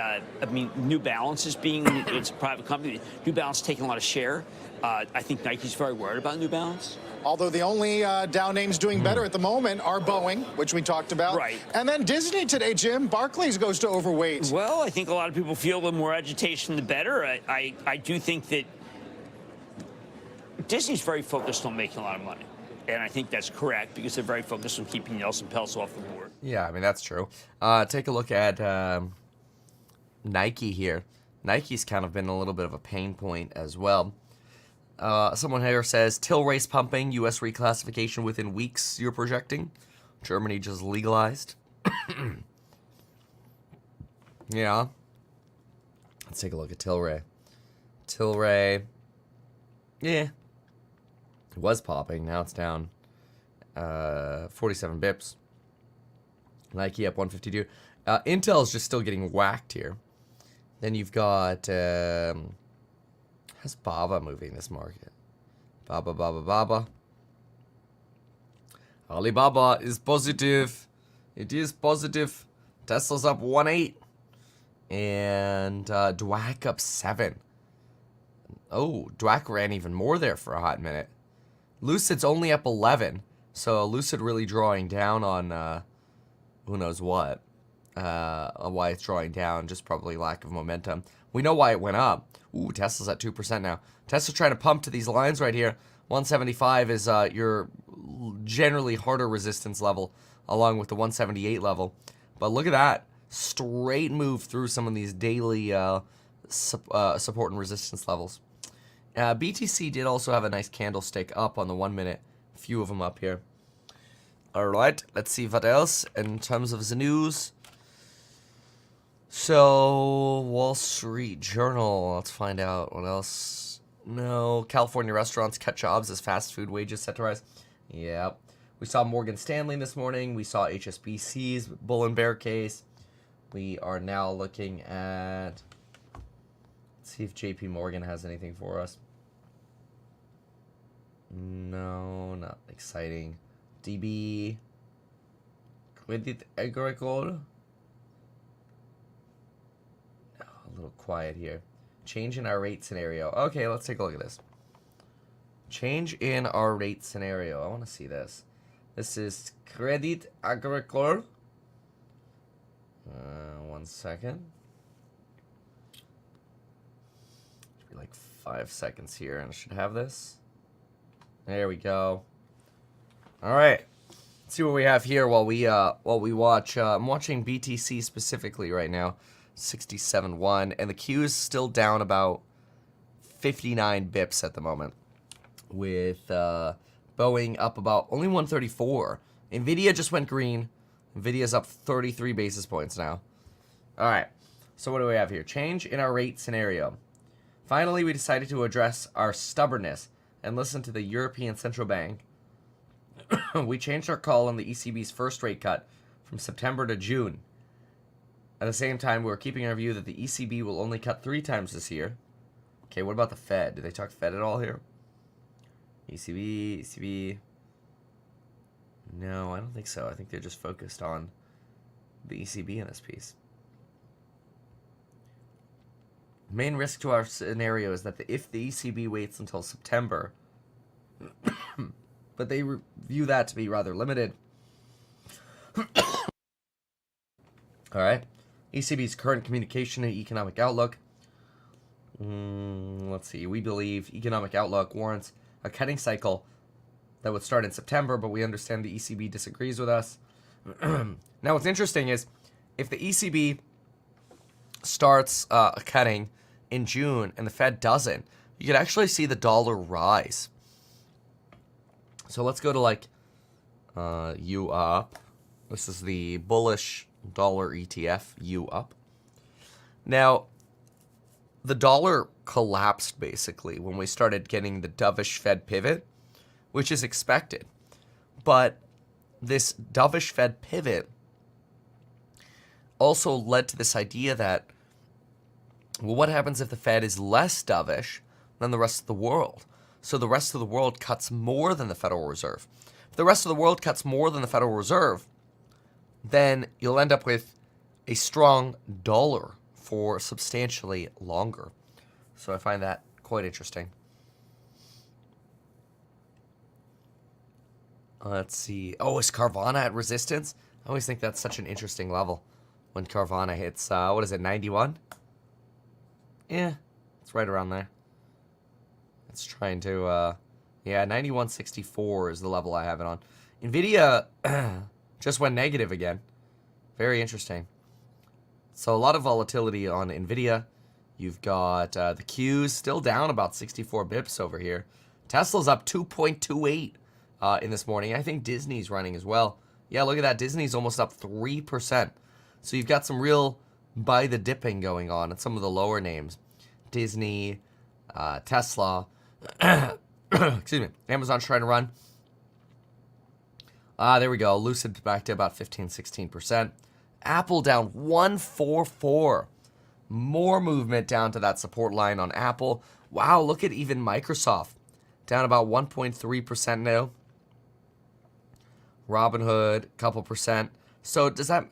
New Balance as being, it's a private company. New Balance taking a lot of share. I think Nike's very worried about New Balance. Although the only Dow names doing better at the moment are Boeing, which we talked about. Right. And then Disney today, Jim. Barclays goes to overweight. Well, I think a lot of people feel the more agitation, the better. I do think that Disney's very focused on making a lot of money. And I think that's correct because they're very focused on keeping Nelson Peltz off the board. Yeah, I mean, that's true. Take a look at Nike here. Nike's kind of been a little bit of a pain point as well. Someone here says, till race pumping, U.S. reclassification within weeks you're projecting. Germany just legalized. Yeah. Let's take a look at Tilray. Tilray, yeah. It was popping. Now it's down 47 bips. Nike up 152. Intel's just still getting whacked here. Then you've got... how's Baba moving this market? Baba. Alibaba is positive. It is positive. Tesla's up 1.8. And DWAC up 7. Oh, DWAC ran even more there for a hot minute. Lucid's only up 11, so Lucid really drawing down on who knows what. Why it's drawing down, just probably lack of momentum. We know why it went up. Ooh, Tesla's at 2% now. Tesla's trying to pump to these lines right here. 175 is your generally harder resistance level, along with the 178 level. But look at that. Straight move through some of these daily support and resistance levels. BTC did also have a nice candlestick up on the 1 minute. A few of them up here. All right, let's see what else in terms of the news. So, Wall Street Journal. Let's find out what else. No, California restaurants cut jobs as fast food wages set to rise. Yep. We saw Morgan Stanley this morning. We saw HSBC's bull and bear case. We are now looking at... Let's see if JP Morgan has anything for us. No, not exciting. DB. Credit Agricole. No, a little quiet here. Change in our rate scenario. Okay, let's take a look at this. Change in our rate scenario. I want to see this. This is Credit Agricole. 1 second. Should be like 5 seconds here, and I should have this. There we go. All right. Let's see what we have here while we watch. I'm watching BTC specifically right now, 67.1, and the Q is still down about 59 bips at the moment, with Boeing up about only 134. Nvidia just went green. Nvidia's up 33 basis points now. All right. So what do we have here? Change in our rate scenario. Finally, we decided to address our stubbornness and listen to the European Central Bank. We changed our call on the ECB's first rate cut from September to June. At the same time, we're keeping our view that the ECB will only cut 3 times this year. Okay, what about the Fed? Do they talk Fed at all here? ECB. No, I don't think so. I think they're just focused on the ECB in this piece. Main risk to our scenario is that if the ECB waits until September, but they view that to be rather limited. All right. ECB's current communication and economic outlook. Let's see. We believe economic outlook warrants a cutting cycle that would start in September, but we understand the ECB disagrees with us. Now, what's interesting is if the ECB starts cutting in June and the Fed doesn't, you could actually see the dollar rise. So let's go to like U up. This is the bullish dollar ETF, U up. Now, the dollar collapsed basically when we started getting the dovish Fed pivot, which is expected. But this dovish Fed pivot also led to this idea that, well, what happens if the Fed is less dovish than the rest of the world? So the rest of the world cuts more than the Federal Reserve. If the rest of the world cuts more than the Federal Reserve, then you'll end up with a strong dollar for substantially longer. So I find that quite interesting. Let's see. Oh, is Carvana at resistance? I always think that's such an interesting level when Carvana hits, what is it, 91? Yeah, it's right around there. It's trying to, yeah, 91.64 is the level I have it on. Nvidia just went negative again. Very interesting. So a lot of volatility on Nvidia. You've got the Qs still down about 64 bips over here. Tesla's up 2.28 in this morning. I think Disney's running as well. Yeah, look at that. Disney's almost up 3%. So you've got some real buy the dipping going on at some of the lower names. Disney, Tesla. Excuse me. Amazon's trying to run. There we go. Lucid back to about 15-16%. Apple down 144. More movement down to that support line on Apple. Wow, look at even Microsoft. Down about 1.3% now. Robinhood, couple percent. So does that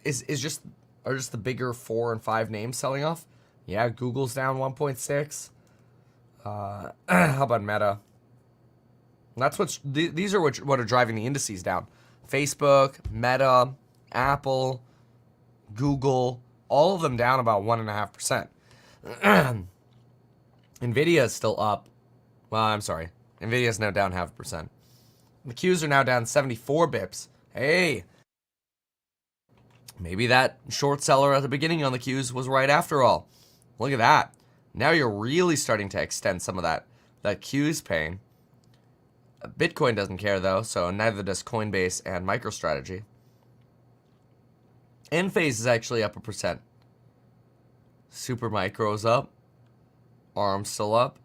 are just the bigger 4 and 5 names selling off? Yeah, Google's down 1.6. How about Meta? That's these are what are driving the indices down. Facebook, Meta, Apple, Google, all of them down about 1.5%. Nvidia is still up. Well, I'm sorry. Nvidia is now down 0.5%. The Qs are now down 74 bips. Hey, maybe that short seller at the beginning on the Qs was right after all. Look at that. Now you're really starting to extend some of that Qs pain. Bitcoin doesn't care though, so neither does Coinbase and MicroStrategy. Enphase is actually up 1%. Supermicro's up. ARM's still up.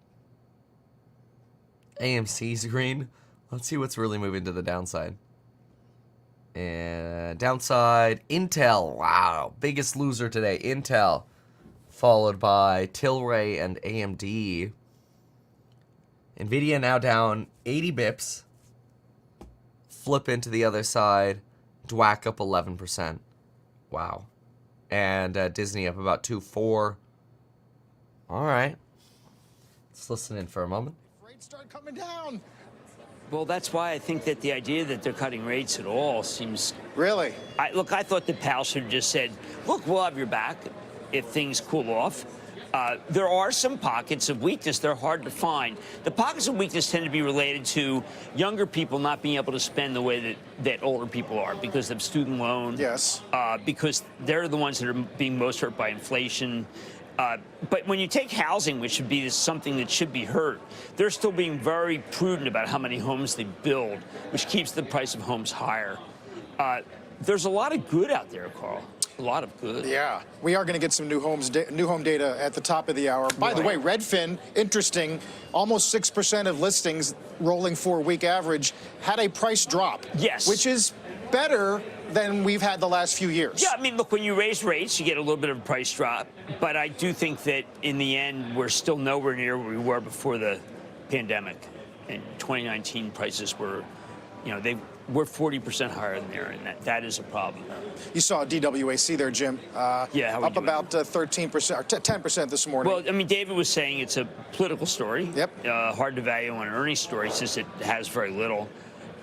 AMC's green. Let's see what's really moving to the downside. And downside, Intel. Wow, biggest loser today, Intel. Followed by Tilray and AMD. Nvidia now down 80 bips. Flip into the other side. DWAC up 11%. Wow. And Disney up about 2.4. All right. Let's listen in for a moment. Rates start coming down. Well, that's why I think that the idea that they're cutting rates at all seems... Really? Look, I thought that Powell should have just said, look, we'll have your back if things cool off. There are some pockets of weakness. They're hard to find. The pockets of weakness tend to be related to younger people not being able to spend the way that older people are because of student loan. Yes. Because they're the ones that are being most hurt by inflation. But when you take housing, which should be something that should be hurt, they're still being very prudent about how many homes they build, which keeps the price of homes higher. There's a lot of good out there, Carl. A lot of good. Yeah, we are going to get some new home data at the top of the hour. By the way, Redfin, interesting, almost 6% of listings rolling 4-week average had a price drop. Yes. Which is better than we've had the last few years. Yeah, I mean, look, when you raise rates, you get a little bit of a price drop. But I do think that in the end, we're still nowhere near where we were before the pandemic. In 2019, prices were, we're 40% higher than there, and that is a problem. You saw DWAC there, Jim. Yeah, how we up doing? about 13% or 10% this morning. Well, I mean, David was saying it's a political story. Yep. Hard to value on an earnings story since it has very little.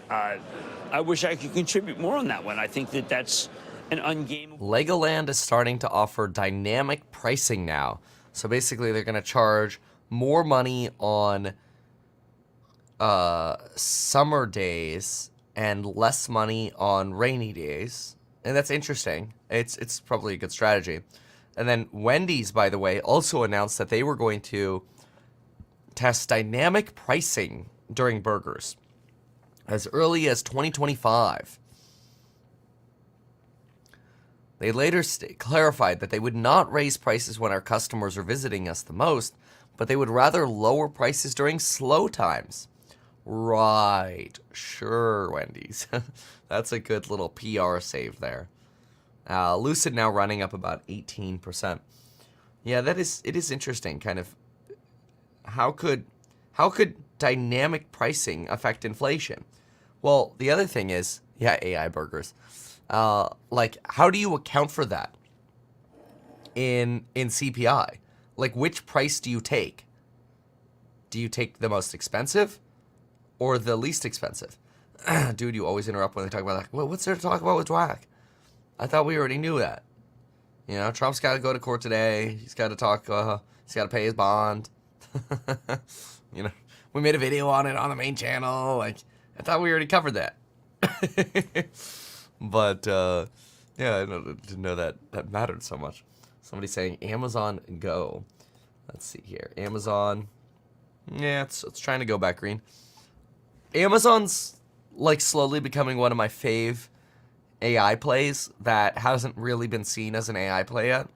I wish I could contribute more on that one. I think that that's an ungameable. Legoland is starting to offer dynamic pricing now. So basically, they're going to charge more money on summer days and less money on rainy days. And that's interesting. It's probably a good strategy. And then Wendy's, by the way, also announced that they were going to test dynamic pricing during burgers as early as 2025. They later clarified that they would not raise prices when our customers are visiting us the most, but they would rather lower prices during slow times. Right. Sure, Wendy's. That's a good little PR save there. Lucid now running up about 18%. Yeah, it is interesting, kind of. How could dynamic pricing affect inflation? Well, the other thing is, yeah, AI burgers. Like, how do you account for that in CPI? Like, which price do you take? Do you take the most expensive or the least expensive? Dude, you always interrupt when they talk about that. Well, what's there to talk about with DWAC? I thought we already knew that. You know, Trump's got to go to court today. He's got to talk. He's got to pay his bond. You know, we made a video on it on the main channel. Like, I thought we already covered that. But, yeah, I didn't know that mattered so much. Somebody saying Amazon Go. Let's see here. Amazon. Yeah, it's trying to go back green. Amazon's, like, slowly becoming one of my fave AI plays that hasn't really been seen as an AI play yet.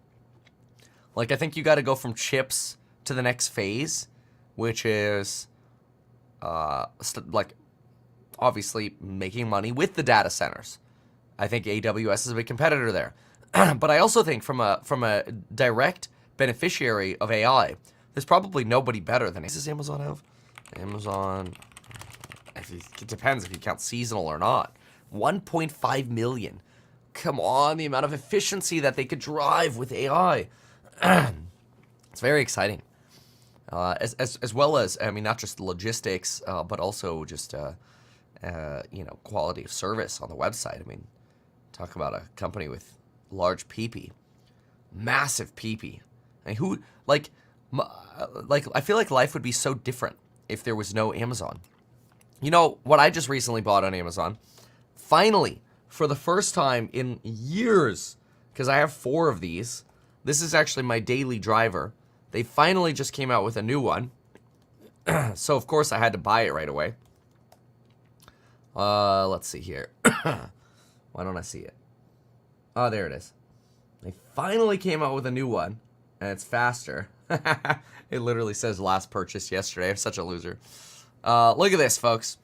Like, I think you got to go from chips to the next phase, which is, like, obviously making money with the data centers. I think AWS is a big competitor there. But I also think from a direct beneficiary of AI, there's probably nobody better than... Does Amazon have? Amazon... It depends if you count seasonal or not. 1.5 million. Come on, the amount of efficiency that they could drive with AI. It's very exciting. As well as, I mean, not just logistics, but also just, you know, quality of service on the website. I mean, talk about a company with large PP. Massive PP. I mean, who, like, I feel like life would be so different if there was no Amazon. You know, what I just recently bought on Amazon, finally, for the first time in years, because I have 4 of these, this is actually my daily driver. They finally just came out with a new one. So, of course, I had to buy it right away. Let's see here. Why don't I see it? Oh, there it is. They finally came out with a new one, and it's faster. It literally says last purchased yesterday. I'm such a loser. Look at this, folks.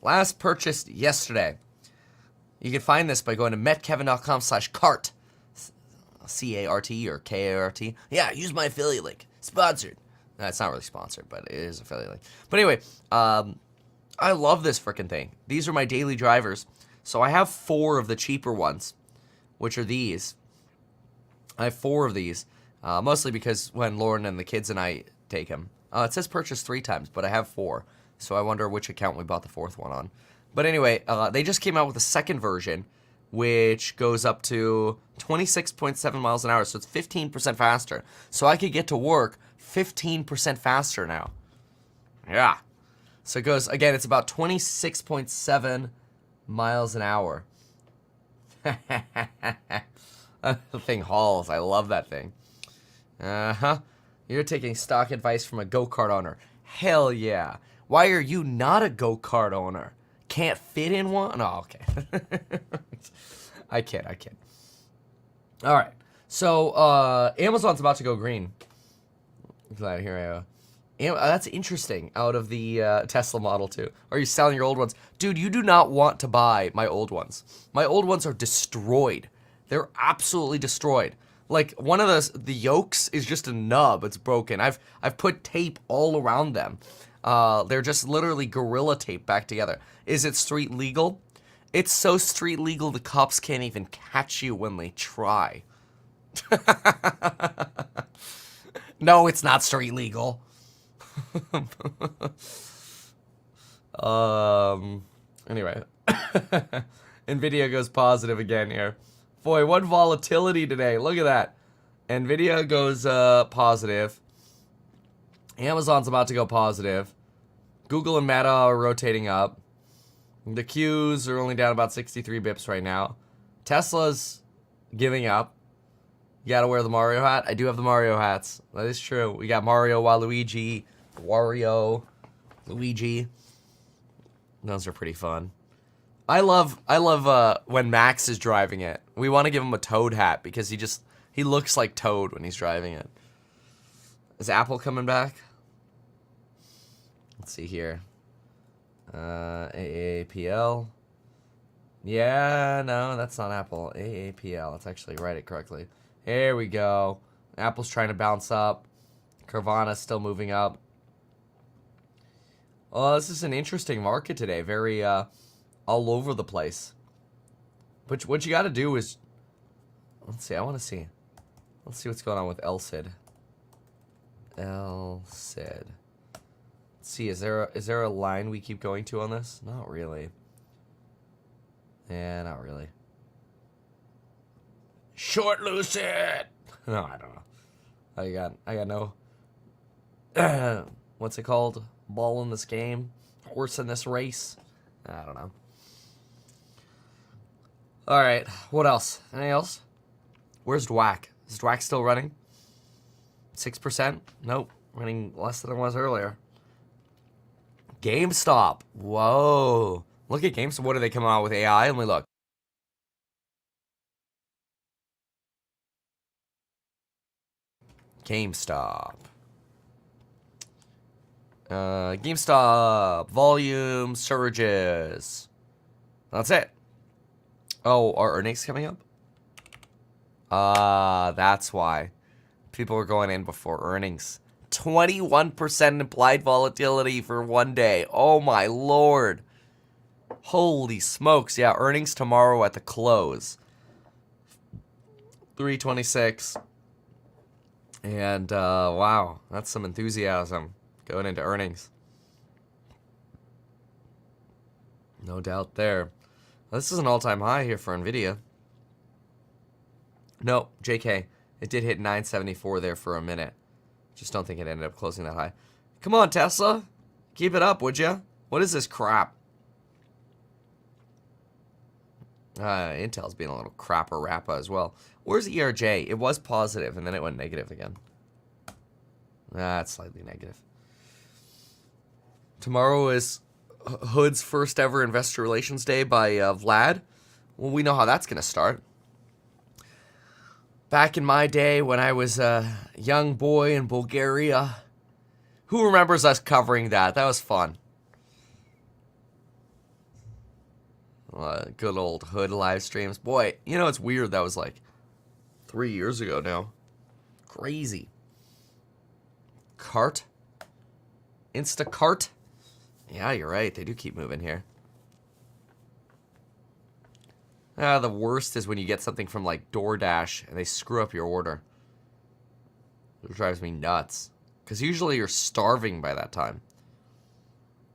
Last purchased yesterday. You can find this by going to metkevin.com/cart. C-A-R-T or K-A-R-T. Yeah, use my affiliate link. Sponsored. No, it's not really sponsored, but it is affiliate link. But anyway, I love this freaking thing. These are my daily drivers. So I have 4 of the cheaper ones, which are these. I have 4 of these, mostly because when Lauren and the kids and I take them. It says purchase 3 times, but I have 4. So I wonder which account we bought the fourth one on. But anyway, they just came out with a second version, which goes up to 26.7 miles an hour. So it's 15% faster. So I could get to work 15% faster now. Yeah. So it goes, again, it's about 26.7 miles an hour. The thing hauls. I love that thing. Uh-huh. You're taking stock advice from a go-kart owner. Hell yeah. Why are you not a go-kart owner? Can't fit in one? No, okay. I kid. All right. So, Amazon's about to go green. Glad to hear that's interesting, out of the Tesla Model 2. Are you selling your old ones? Dude, you do not want to buy my old ones. My old ones are destroyed. They're absolutely destroyed. Like, one of the yokes is just a nub. It's broken. I've put tape all around them. They're just literally gorilla tape back together. Is it street legal? It's so street legal the cops can't even catch you when they try. No, it's not street legal. Anyway. Nvidia goes positive again here. Boy, what volatility today. Look at that. Nvidia goes positive. Amazon's about to go positive. Google and Meta are rotating up. The Qs are only down about 63 bips right now. Tesla's giving up. You gotta wear the Mario hat. I do have the Mario hats. That is true. We got Mario, Waluigi, Wario, Luigi. Those are pretty fun. I love when Max is driving it. We want to give him a Toad hat because he looks like Toad when he's driving it. Is Apple coming back? Let's see here. AAPL. Yeah, no, that's not Apple. AAPL. Let's actually write it correctly. Here we go. Apple's trying to bounce up. Carvana's still moving up. Well, this is an interesting market today. Very all over the place. But what you got to do is, let's see. I want to see. Let's see what's going on with LCID. LCID. Let's see. Is there a line we keep going to on this? Not really. Yeah, not really. Short Lucid. No, I don't know. I got no. What's it called? Ball in this game, horse in this race. I don't know. All right, what else? Anything else? Where's Dwack? Is Dwack still running? 6%? Nope, running less than it was earlier. GameStop. Whoa. Look at GameStop. What are they coming out with AI? Let me look. GameStop. GameStop. Volume surges. That's it. Oh, are earnings coming up? That's why. People are going in before earnings. 21% implied volatility for one day. Oh my lord. Holy smokes. Yeah, earnings tomorrow at the close. 326. And, wow, that's some enthusiasm going into earnings. No doubt there. This is an all-time high here for NVIDIA. No, JK. It did hit 974 there for a minute. Just don't think it ended up closing that high. Come on, Tesla. Keep it up, would you? What is this crap? Intel's being a little crapper-rappa as well. Where's ERJ? It was positive, and then it went negative again. That's slightly negative. Tomorrow is Hood's first ever Investor Relations Day by Vlad. Well, we know how that's going to start. Back in my day when I was a young boy in Bulgaria. Who remembers us covering that? That was fun. Good old Hood live streams. Boy, you know, it's weird. That was like 3 years ago now. Crazy. Cart? Instacart? Yeah, you're right. They do keep moving here. The worst is when you get something from like DoorDash and they screw up your order. It drives me nuts. Because usually you're starving by that time.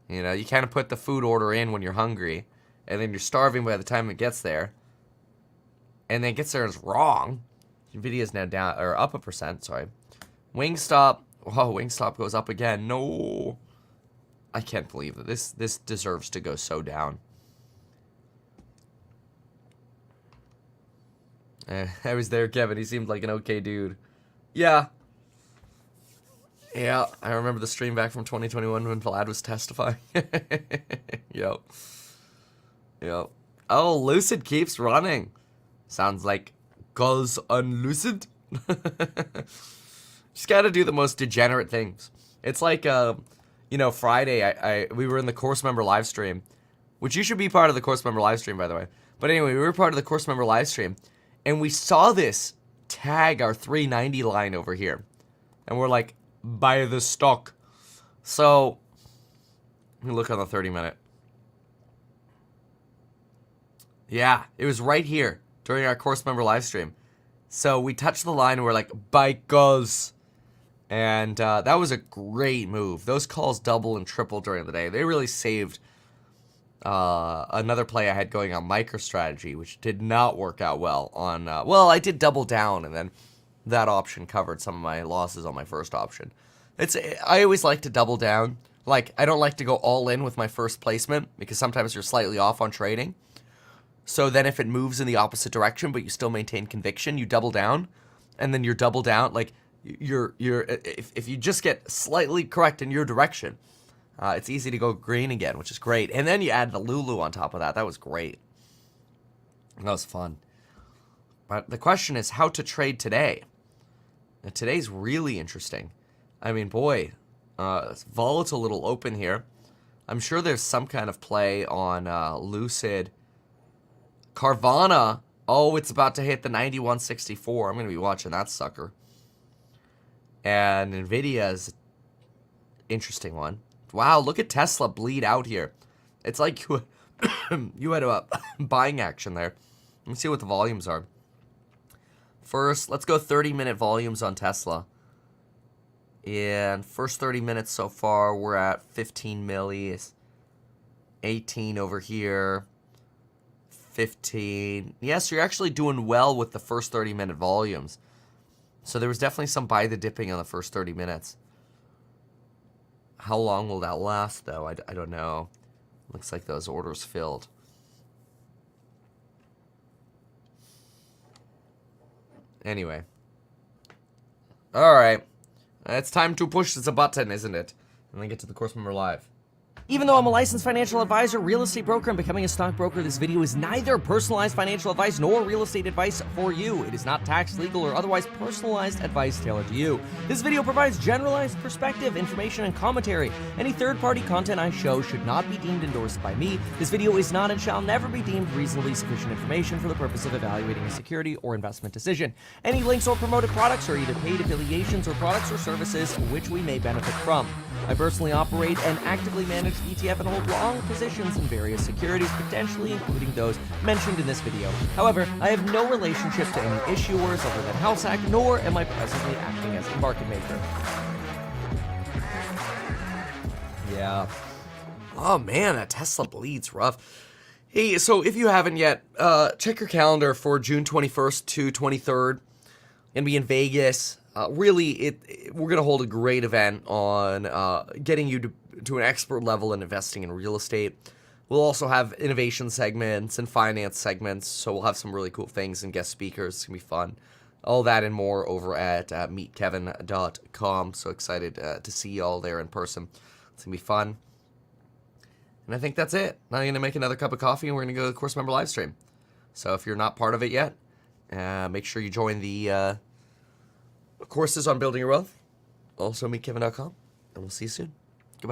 You know, you can't put the food order in when you're hungry, and then you're starving by the time it gets there. And then it gets there and it's wrong. Nvidia's now down, or up 1%, sorry. Wingstop, oh, Wingstop goes up again. No. I can't believe that this deserves to go so down. I was there, Kevin. He seemed like an okay dude. Yeah. Yeah, I remember the stream back from 2021 when Vlad was testifying. Yep. Yep. Oh, Lucid keeps running. Sounds like goes on Lucid. Just gotta do the most degenerate things. It's like, you know, Friday, we were in the course member live stream, which you should be part of the course member live stream, by the way. But anyway, we were part of the course member live stream, and we saw this tag our 390 line over here. And we're like, buy the stock. So, let me look on the 30-minute. Yeah, it was right here during our course member live stream. So we touched the line and we're like, buy goes. And that was a great move. Those calls double and triple during the day. They really saved another play I had going on MicroStrategy, which did not work out well on, well, I did double down and then that option covered some of my losses on my first option. I always like to double down. Like, I don't like to go all in with my first placement because sometimes you're slightly off on trading. So then if it moves in the opposite direction, but you still maintain conviction, you double down, and then you're double down, like, if you just get slightly correct in your direction, it's easy to go green again, which is great. And then you add the Lulu on top of that. That was great. That was fun. But the question is how to trade today. And today's really interesting. I mean, boy, it's volatile little open here. I'm sure there's some kind of play on Lucid. Carvana, oh, it's about to hit the 91.64. I'm going to be watching that sucker. And Nvidia is an interesting one. Wow, look at Tesla bleed out here. It's like you had a buying action there. Let me see what the volumes are. First, let's go 30-minute volumes on Tesla. And first 30 minutes so far, we're at 15 millis. 18 over here. 15. Yes, you're actually doing well with the first 30-minute volumes. So there was definitely some buy the dipping on the first 30 minutes. How long will that last, though? I don't know. Looks like those orders filled. Anyway. All right. It's time to push the button, isn't it? And then get to the course member live. Even though I'm a licensed financial advisor, real estate broker, and becoming a stockbroker, this video is neither personalized financial advice nor real estate advice for you. It is not tax, legal, or otherwise personalized advice tailored to you. This video provides generalized perspective, information, and commentary. Any third-party content I show should not be deemed endorsed by me. This video is not and shall never be deemed reasonably sufficient information for the purpose of evaluating a security or investment decision. Any links or promoted products are either paid affiliations or products or services which we may benefit from. I personally operate and actively manage the ETF and hold long positions in various securities, potentially including those mentioned in this video. However, I have no relationship to any issuers other than HouseHack, nor am I presently acting as a market maker. Yeah. Oh man, that Tesla bleeds rough. Hey, so if you haven't yet, check your calendar for June 21st to 23rd. Gonna be in Vegas. Really, we're going to hold a great event on getting you to an expert level in investing in real estate. We'll also have innovation segments and finance segments, so we'll have some really cool things and guest speakers. It's going to be fun. All that and more over at meetkevin.com. So excited to see you all there in person. It's going to be fun. And I think that's it. Now I'm going to make another cup of coffee and we're going to go to the course member live stream. So if you're not part of it yet, make sure you join the courses on building your wealth. Also meetkevin.com, and we'll see you soon.